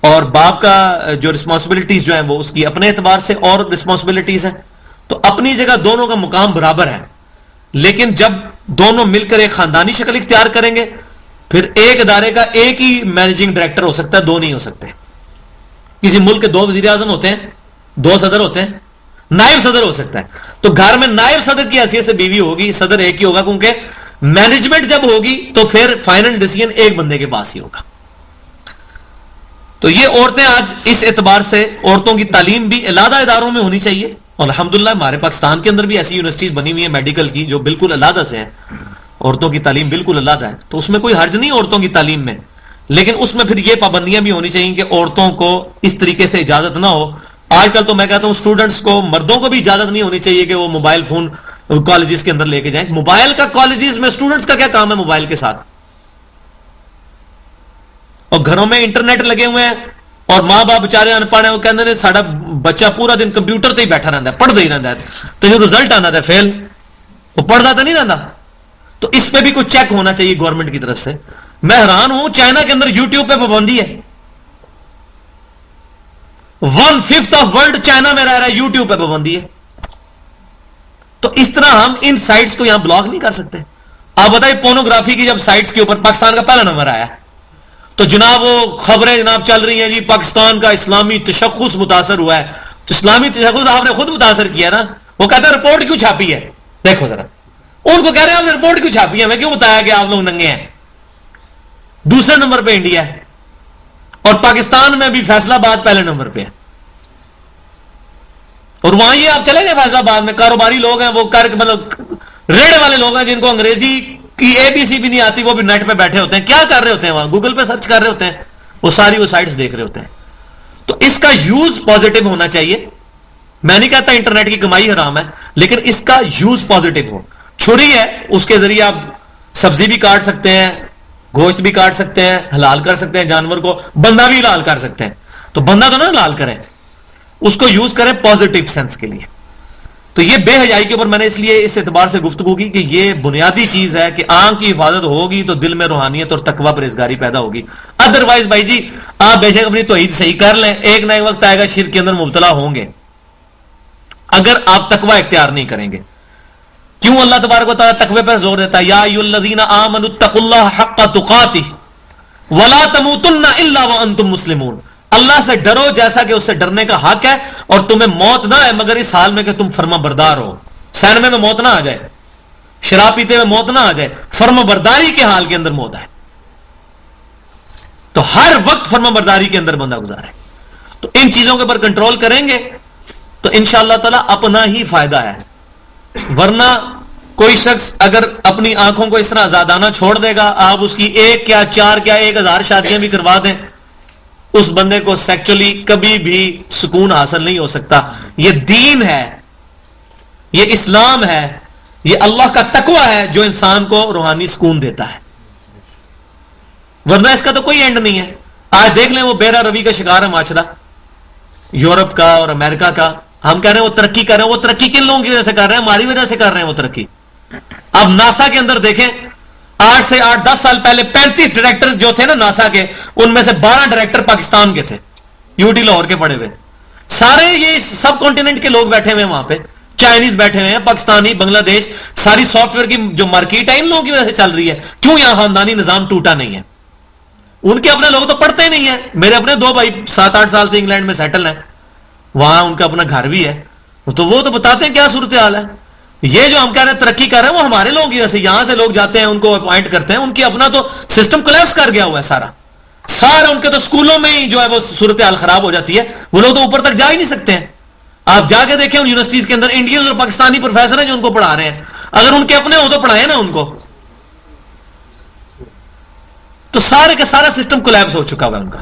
[SPEAKER 1] اور باپ کا جو رسپانسبلٹیز جو ہیں وہ اس کی اپنے اعتبار سے اور رسپانسبلٹیز ہیں. تو اپنی جگہ دونوں کا مقام برابر ہے، لیکن جب دونوں مل کر ایک خاندانی شکل اختیار کریں گے پھر ایک ادارے کا ایک ہی مینیجنگ ڈائریکٹر ہو سکتا ہے، دو نہیں ہو سکتے. کسی ملک کے 2 وزیر اعظم ہوتے ہیں، 2 صدر ہوتے ہیں، نائب صدر ہو سکتا ہے. تو گھر میں نائب صدر کی حیثیت سے بیوی ہوگی، صدر ایک ہی ہوگا، کیونکہ مینجمنٹ جب ہوگی تو پھر فائنل ڈیسیژن ایک بندے کے پاس ہی ہوگا. تو یہ عورتیں آج اس اعتبار سے عورتوں کی تعلیم بھی علیحدہ اداروں میں ہونی چاہیے. اور الحمدللہ ہمارے پاکستان کے اندر بھی ایسی یونیورسٹیز بنی ہوئی ہیں میڈیکل کی جو بالکل علیحدہ سے ہیں، عورتوں کی تعلیم بالکل علیحدہ ہے. تو اس میں کوئی حرج نہیں عورتوں کی تعلیم میں، لیکن اس میں پھر یہ پابندیاں بھی ہونی چاہیے کہ عورتوں کو اس طریقے سے اجازت نہ ہو. آج کل تو میں کہتا ہوں اسٹوڈنٹس کو، مردوں کو بھی اجازت نہیں ہونی چاہیے کہ وہ موبائل فون کالجز کے اندر لے کے جائیں. موبائل کا کالجز میں اسٹوڈنٹس کا کیا کام ہے موبائل کے ساتھ؟ اور گھروں میں انٹرنیٹ لگے ہوئے ہیں اور ماں باپ بےچارے ان پڑھ ہیں، وہ کہتے ہیں ساڈا بچہ پورا دن کمپیوٹر تے ہی بیٹھا رہتا ہے، پڑھتا ہی رہتا ہے، تو جو رزلٹ آنا تھا فیل، وہ پڑھتا تو نہیں رہتا. تو اس پہ بھی کچھ چیک ہونا چاہیے گورنمنٹ کی طرف سے. میں حیران ہوں چائنا کے اندر یوٹیوب پہ پابندی ہے، 1/5 آف ورلڈ چائنا میں رہ رہا ہے، یوٹیوب پہ پابندی ہے. تو اس طرح ہم ان سائٹس کو یہاں بلاک نہیں کر سکتے. آپ بتائیے پورنوگرافی کی جب سائٹس کے اوپر پاکستان کا پہلا نمبر آیا تو جناب وہ خبریں جناب چل رہی ہیں جی پاکستان کا اسلامی تشخص متاثر ہوا ہے. تو اسلامی تشخص آپ نے خود متاثر کیا نا. وہ کہتا ہے رپورٹ کیوں چھاپی ہے؟ دیکھو ذرا، ان کو کہہ رہے ہیں آپ نے رپورٹ کیوں چھاپی ہے، میں کیوں بتایا کہ آپ لوگ ننگے ہیں. دوسرے نمبر پہ انڈیا ہے اور پاکستان میں بھی فیصلہ آباد پہلے نمبر پہ ہے. اور وہاں یہ آپ چلے گئے فیصلہ آباد میں کاروباری لوگ ہیں، وہ مطلب ریڑے والے لوگ ہیں جن کو انگریزی کی ABC بھی نہیں آتی، وہ بھی نیٹ پہ بیٹھے ہوتے ہیں. کیا کر رہے ہوتے ہیں وہاں؟ گوگل پہ سرچ کر رہے ہوتے ہیں، وہ ساری وہ سائٹس دیکھ رہے ہوتے ہیں. تو اس کا یوز پازیٹو ہونا چاہیے. میں نہیں کہتا انٹرنیٹ کی کمائی حرام ہے، لیکن اس کا یوز پازیٹو ہو. چھری ہے، اس کے ذریعے آپ سبزی بھی کاٹ سکتے ہیں، گوشت بھی کاٹ سکتے ہیں، حلال کر سکتے ہیں جانور کو، بندہ بھی حلال کر سکتے ہیں. تو بندہ تو نہ حلال کریں، اس کو یوز کریں پازیٹو سینس کے لیے. تو یہ بے حیائی کے اوپر میں نے اس لیے اس اعتبار سے گفتگو کی کہ یہ بنیادی چیز ہے کہ آنکھ کی حفاظت ہوگی تو دل میں روحانیت اور تقویٰ پرہیزگاری پیدا ہوگی. ادروائز بھائی جی آپ بے شک اپنی توحید صحیح کر لیں، ایک نہ ایک وقت آئے گا شرک کے اندر مبتلا ہوں گے اگر آپ تقویٰ اختیار نہیں کریں گے. کیوں اللہ تبارک و تعالیٰ تقوی پر زور دیتا ہے؟ یا ایھا الذین آمنوا اتقوا اللہ حق تقاتہ ولا تموتن الا وانتم مسلمون. اللہ سے ڈرو جیسا کہ اس سے ڈرنے کا حق ہے، اور تمہیں موت نہ ہے مگر اس حال میں کہ تم فرما بردار ہو. سینمے میں موت نہ آ جائے، شراب پیتے میں موت نہ آ جائے، فرما برداری کے حال کے اندر موت آئے. تو ہر وقت فرما برداری کے اندر بندہ گزارے. تو ان چیزوں کے اوپر کنٹرول کریں گے تو انشاءاللہ تعالی اپنا ہی فائدہ ہے. ورنہ کوئی شخص اگر اپنی آنکھوں کو اس طرح آزادانہ چھوڑ دے گا، آپ اس کی 1 کیا 4 کیا 1000 شادیاں بھی کروا دیں، اس بندے کو سیکچولی کبھی بھی سکون حاصل نہیں ہو سکتا. یہ دین ہے، یہ اسلام ہے، یہ اللہ کا تقوی ہے جو انسان کو روحانی سکون دیتا ہے. ورنہ اس کا تو کوئی اینڈ نہیں ہے. آج دیکھ لیں وہ بیرا روی کا شکار ہے معاشرہ یورپ کا اور امریکہ کا. ہم کہہ رہے ہیں وہ ترقی کر رہے ہیں، وہ ترقی کن لوگوں کی وجہ سے کر رہے ہیں؟ ہماری وجہ سے کر رہے ہیں وہ ترقی. اب ناسا کے اندر دیکھیں 8 سے 8-10 سال پہلے 35 ڈائریکٹر جو تھے نا ناسا کے، ان میں سے 12 ڈائریکٹر پاکستان کے تھے، UT لاہور کے پڑے ہوئے. سارے یہ سب کانٹیننٹ کے لوگ بیٹھے ہوئے ہیں وہاں پہ، چائنیز بیٹھے ہوئے ہیں، پاکستانی، بنگلہ دیش. ساری سافٹ ویئر کی جو مارکیٹ ہے ان لوگوں کی وجہ سے چل رہی ہے. کیوں؟ یہاں خاندانی نظام ٹوٹا نہیں ہے. ان کے اپنے لوگ تو پڑھتے ہی نہیں ہیں. میرے اپنے 2 بھائی 7-8 سال سے انگلینڈ میں سیٹل ہیں, وہاں ان کا اپنا گھر بھی ہے, تو وہ تو بتاتے ہیں کیا صورتحال ہے. یہ جو ہم کہہ رہے ہیں ترقی کر رہے ہیں وہ ہمارے لوگ ہی ویسے یہاں سے لوگ جاتے ہیں, ان کو اپوائنٹ کرتے ہیں, ان کی اپنا تو سسٹم کولیپس کر گیا ہوا ہے سارا ان کے تو اسکولوں میں ہی جو ہے وہ صورتحال خراب ہو جاتی ہے, وہ لوگ تو اوپر تک جا ہی نہیں سکتے ہیں. آپ جا کے دیکھیں ان یونیورسٹیز کے اندر انڈینز اور پاکستانی پروفیسر ہیں جو ان کو پڑھا رہے ہیں, اگر ان کے اپنے ہو تو پڑھائیں نا ان کو. تو سارے کا سارا سسٹم کولیپس ہو چکا ہوا ہے ان کا,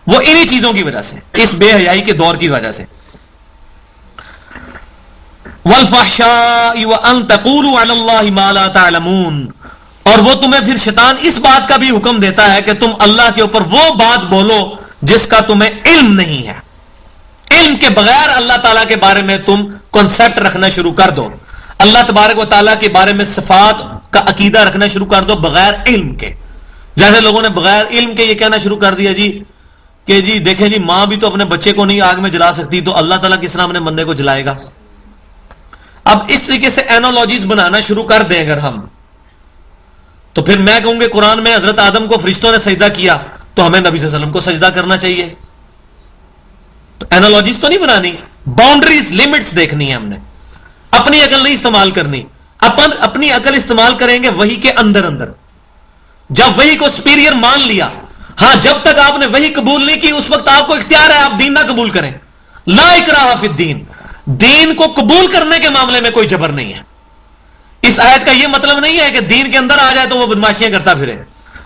[SPEAKER 1] وہ انہی چیزوں کی وجہ سے, اس بے حیائی کے دور کی وجہ سے. والفحشاء وان تقولوا علی اللہ ما لا تعلمون, اور وہ تمہیں پھر شیطان اس بات کا بھی حکم دیتا ہے کہ تم اللہ کے اوپر وہ بات بولو جس کا تمہیں علم نہیں ہے. علم کے بغیر اللہ تعالیٰ کے بارے میں تم کنسپٹ رکھنا شروع کر دو, اللہ تبارک و تعالیٰ کے بارے میں صفات کا عقیدہ رکھنا شروع کر دو بغیر علم کے. جیسے لوگوں نے بغیر علم کے یہ کہنا شروع کر دیا جی کہ جی دیکھیں جی ماں بھی تو اپنے بچے کو نہیں آگ میں جلا سکتی, تو اللہ تعالیٰ کس طرح اپنے بندے کو جلائے گا. اب اس طریقے سے اینالوجیز بنانا شروع کر دیں اگر ہم, تو پھر میں کہوں گے قرآن میں حضرت آدم کو فرشتوں نے سجدہ کیا تو ہمیں نبی صلی اللہ علیہ وسلم کو سجدہ کرنا چاہیے. تو اینالوجیز تو نہیں بنانی, باؤنڈریز لمٹس دیکھنی ہے ہم نے, اپنی عقل نہیں استعمال کرنی. اپنی عقل استعمال کریں گے وحی کے اندر اندر. جب وحی کو سپیریئر مان لیا, ہاں جب تک آپ نے وحی قبول نہیں کی اس وقت آپ کو اختیار ہے آپ دین نہ قبول کریں. لا اکراہ فی الدین, دین کو قبول کرنے کے معاملے میں کوئی جبر نہیں ہے. اس آیت کا یہ مطلب نہیں ہے کہ دین کے اندر آ جائے تو وہ بدماشیاں کرتا پھرے.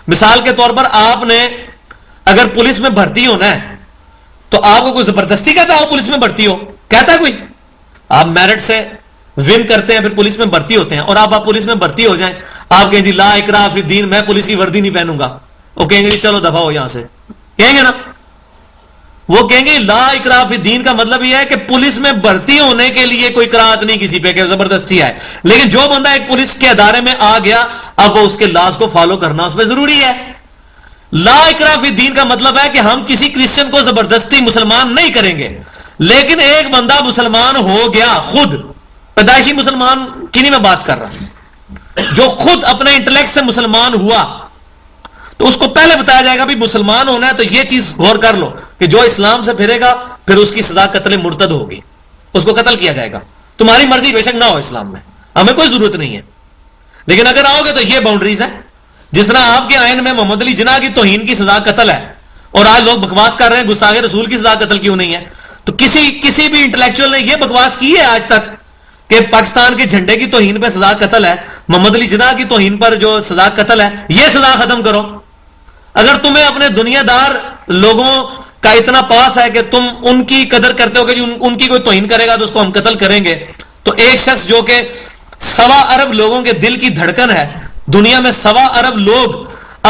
[SPEAKER 1] مثال کے طور پر آپ نے اگر پولیس میں بھرتی ہونا ہے تو آپ کو کوئی زبردستی کہتا ہے پولیس میں بھرتی ہو, کہتا ہے کوئی؟ آپ میرٹ سے ون کرتے ہیں پھر پولیس میں بھرتی ہوتے ہیں, اور آپ پولیس میں بھرتی ہو جائیں, آپ کہیں جی لا اکراہ فی الدین, میں پولیس کی وردی نہیں پہنوں گا, وہ کہیں گے جی چلو دفع ہو یہاں سے, کہیں گے نا. وہ کہیں گے لا اکراہ فی الدین کا مطلب یہ ہے کہ پولیس میں بھرتی ہونے کے لیے کوئی کراہت نہیں کسی پہ کہ زبردستی ہے, لیکن جو بندہ ایک پولیس کے ادارے میں آ گیا اب وہ اس کے لاز کو فالو کرنا اس پہ ضروری ہے. لا اکراہ فی الدین کا مطلب ہے کہ ہم کسی کرسچن کو زبردستی مسلمان نہیں کریں گے, لیکن ایک بندہ مسلمان ہو گیا خود, پیدائشی مسلمان کی نہیں میں بات کر رہا, جو خود اپنے انٹلیکٹ سے مسلمان ہوا, تو اس کو پہلے بتایا جائے گا بھی مسلمان ہونا ہے تو یہ چیز غور کر لو کہ جو اسلام سے پھرے گا پھر اس کی سزا قتل مرتد ہوگی, اس کو قتل کیا جائے گا. تمہاری مرضی بے شک نہ ہو اسلام میں, ہمیں کوئی ضرورت نہیں ہے, لیکن اگر آؤ گے تو یہ باؤنڈریز ہیں. جس طرح آپ کے آئین میں محمد علی جناح کی توہین کی سزا قتل ہے, اور آج لوگ بکواس کر رہے ہیں گستاخ رسول کی سزا قتل کیوں نہیں ہے, تو کسی بھی انٹلیکچوئل نے یہ بکواس کی ہے آج تک کہ پاکستان کے جھنڈے کی توہین پہ سزا قتل ہے, محمد علی جناح کی توہین پر جو سزا قتل ہے یہ سزا ختم کرو. اگر تمہیں اپنے دنیا دار لوگوں کا اتنا پاس ہے کہ تم ان کی قدر کرتے ہو کہ ان کی کوئی توہین کرے گا تو اس کو ہم قتل کریں گے, تو ایک شخص جو کہ 1.25 ارب لوگوں کے دل کی دھڑکن ہے, دنیا میں 1.25 ارب لوگ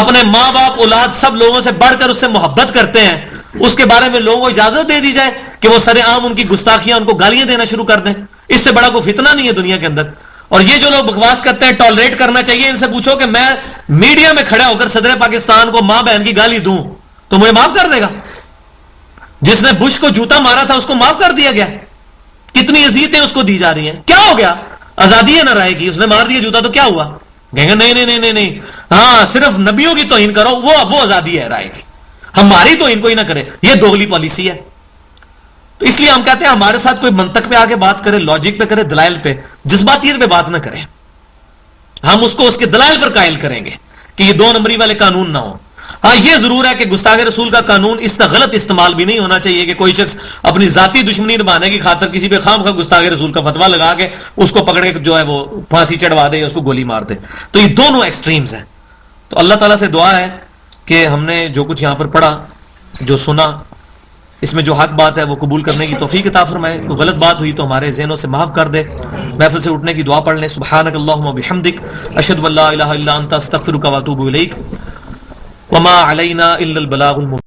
[SPEAKER 1] اپنے ماں باپ اولاد سب لوگوں سے بڑھ کر اس سے محبت کرتے ہیں, اس کے بارے میں لوگوں کو اجازت دے دی جائے کہ وہ سر عام ان کی گستاخیاں ان کو گالیاں دینا شروع کر دیں. اس سے بڑا کوئی فتنہ نہیں ہے دنیا کے اندر. اور یہ جو لوگ بکواس کرتے ہیں ٹالریٹ کرنا چاہیے, ان سے پوچھو کہ میں میڈیا میں کھڑا ہو کر صدر پاکستان کو ماں بہن کی گالی دوں تو مجھے معاف کر دے گا؟ جس نے بش کو جوتا مارا تھا اس کو معاف کر دیا گیا, کتنی اذیتیں اس کو دی جا رہی ہیں, کیا ہو گیا؟ آزادی ہے نہ رائے کی, اس نے مار دیا جوتا تو کیا ہوا؟ کہیں گے نہیں نہیں نہیں نہیں نہیں, ہاں صرف نبیوں کی توہین کرو وہ آزادی ہے رائے کی, ہماری توہین کوئی نہ کرے, یہ دوغلی پالیسی ہے. تو اس لیے ہم کہتے ہیں ہمارے ساتھ کوئی منطق پہ آگے بات کرے, لاجک پہ کرے, دلائل پہ, جذباتیت پہ بات نہ کریں. ہم اس کو اس کے دلائل پر قائل کریں گے کہ یہ 2 نمبری والے قانون نہ ہوں. ہاں یہ ضرور ہے کہ گستاخ رسول کا قانون اس کا غلط استعمال بھی نہیں ہونا چاہیے کہ کوئی شخص اپنی ذاتی دشمنی نبھانے کی خاطر کسی پہ خام خواہ گستاخ رسول کا فتویٰ لگا کے اس کو پکڑ کے جو ہے وہ پھانسی چڑھوا دے, اس کو گولی مار دے. تو یہ دونوں ایکسٹریمز ہیں. تو اللہ تعالیٰ سے دعا ہے کہ ہم نے جو کچھ یہاں پر پڑھا, جو سنا, اس میں جو حق بات ہے وہ قبول کرنے کی توفیق عطا فرمائے. کوئی غلط بات ہوئی تو ہمارے ذہنوں سے معاف کر دے. محفل سے اٹھنے کی دعا پڑھ لیں. سبحانک اللہم و بحمدک, اشہد ان لا الہ الا انت, استغفرک و اتوب الیک, وما علینا الا البلاغ المبین.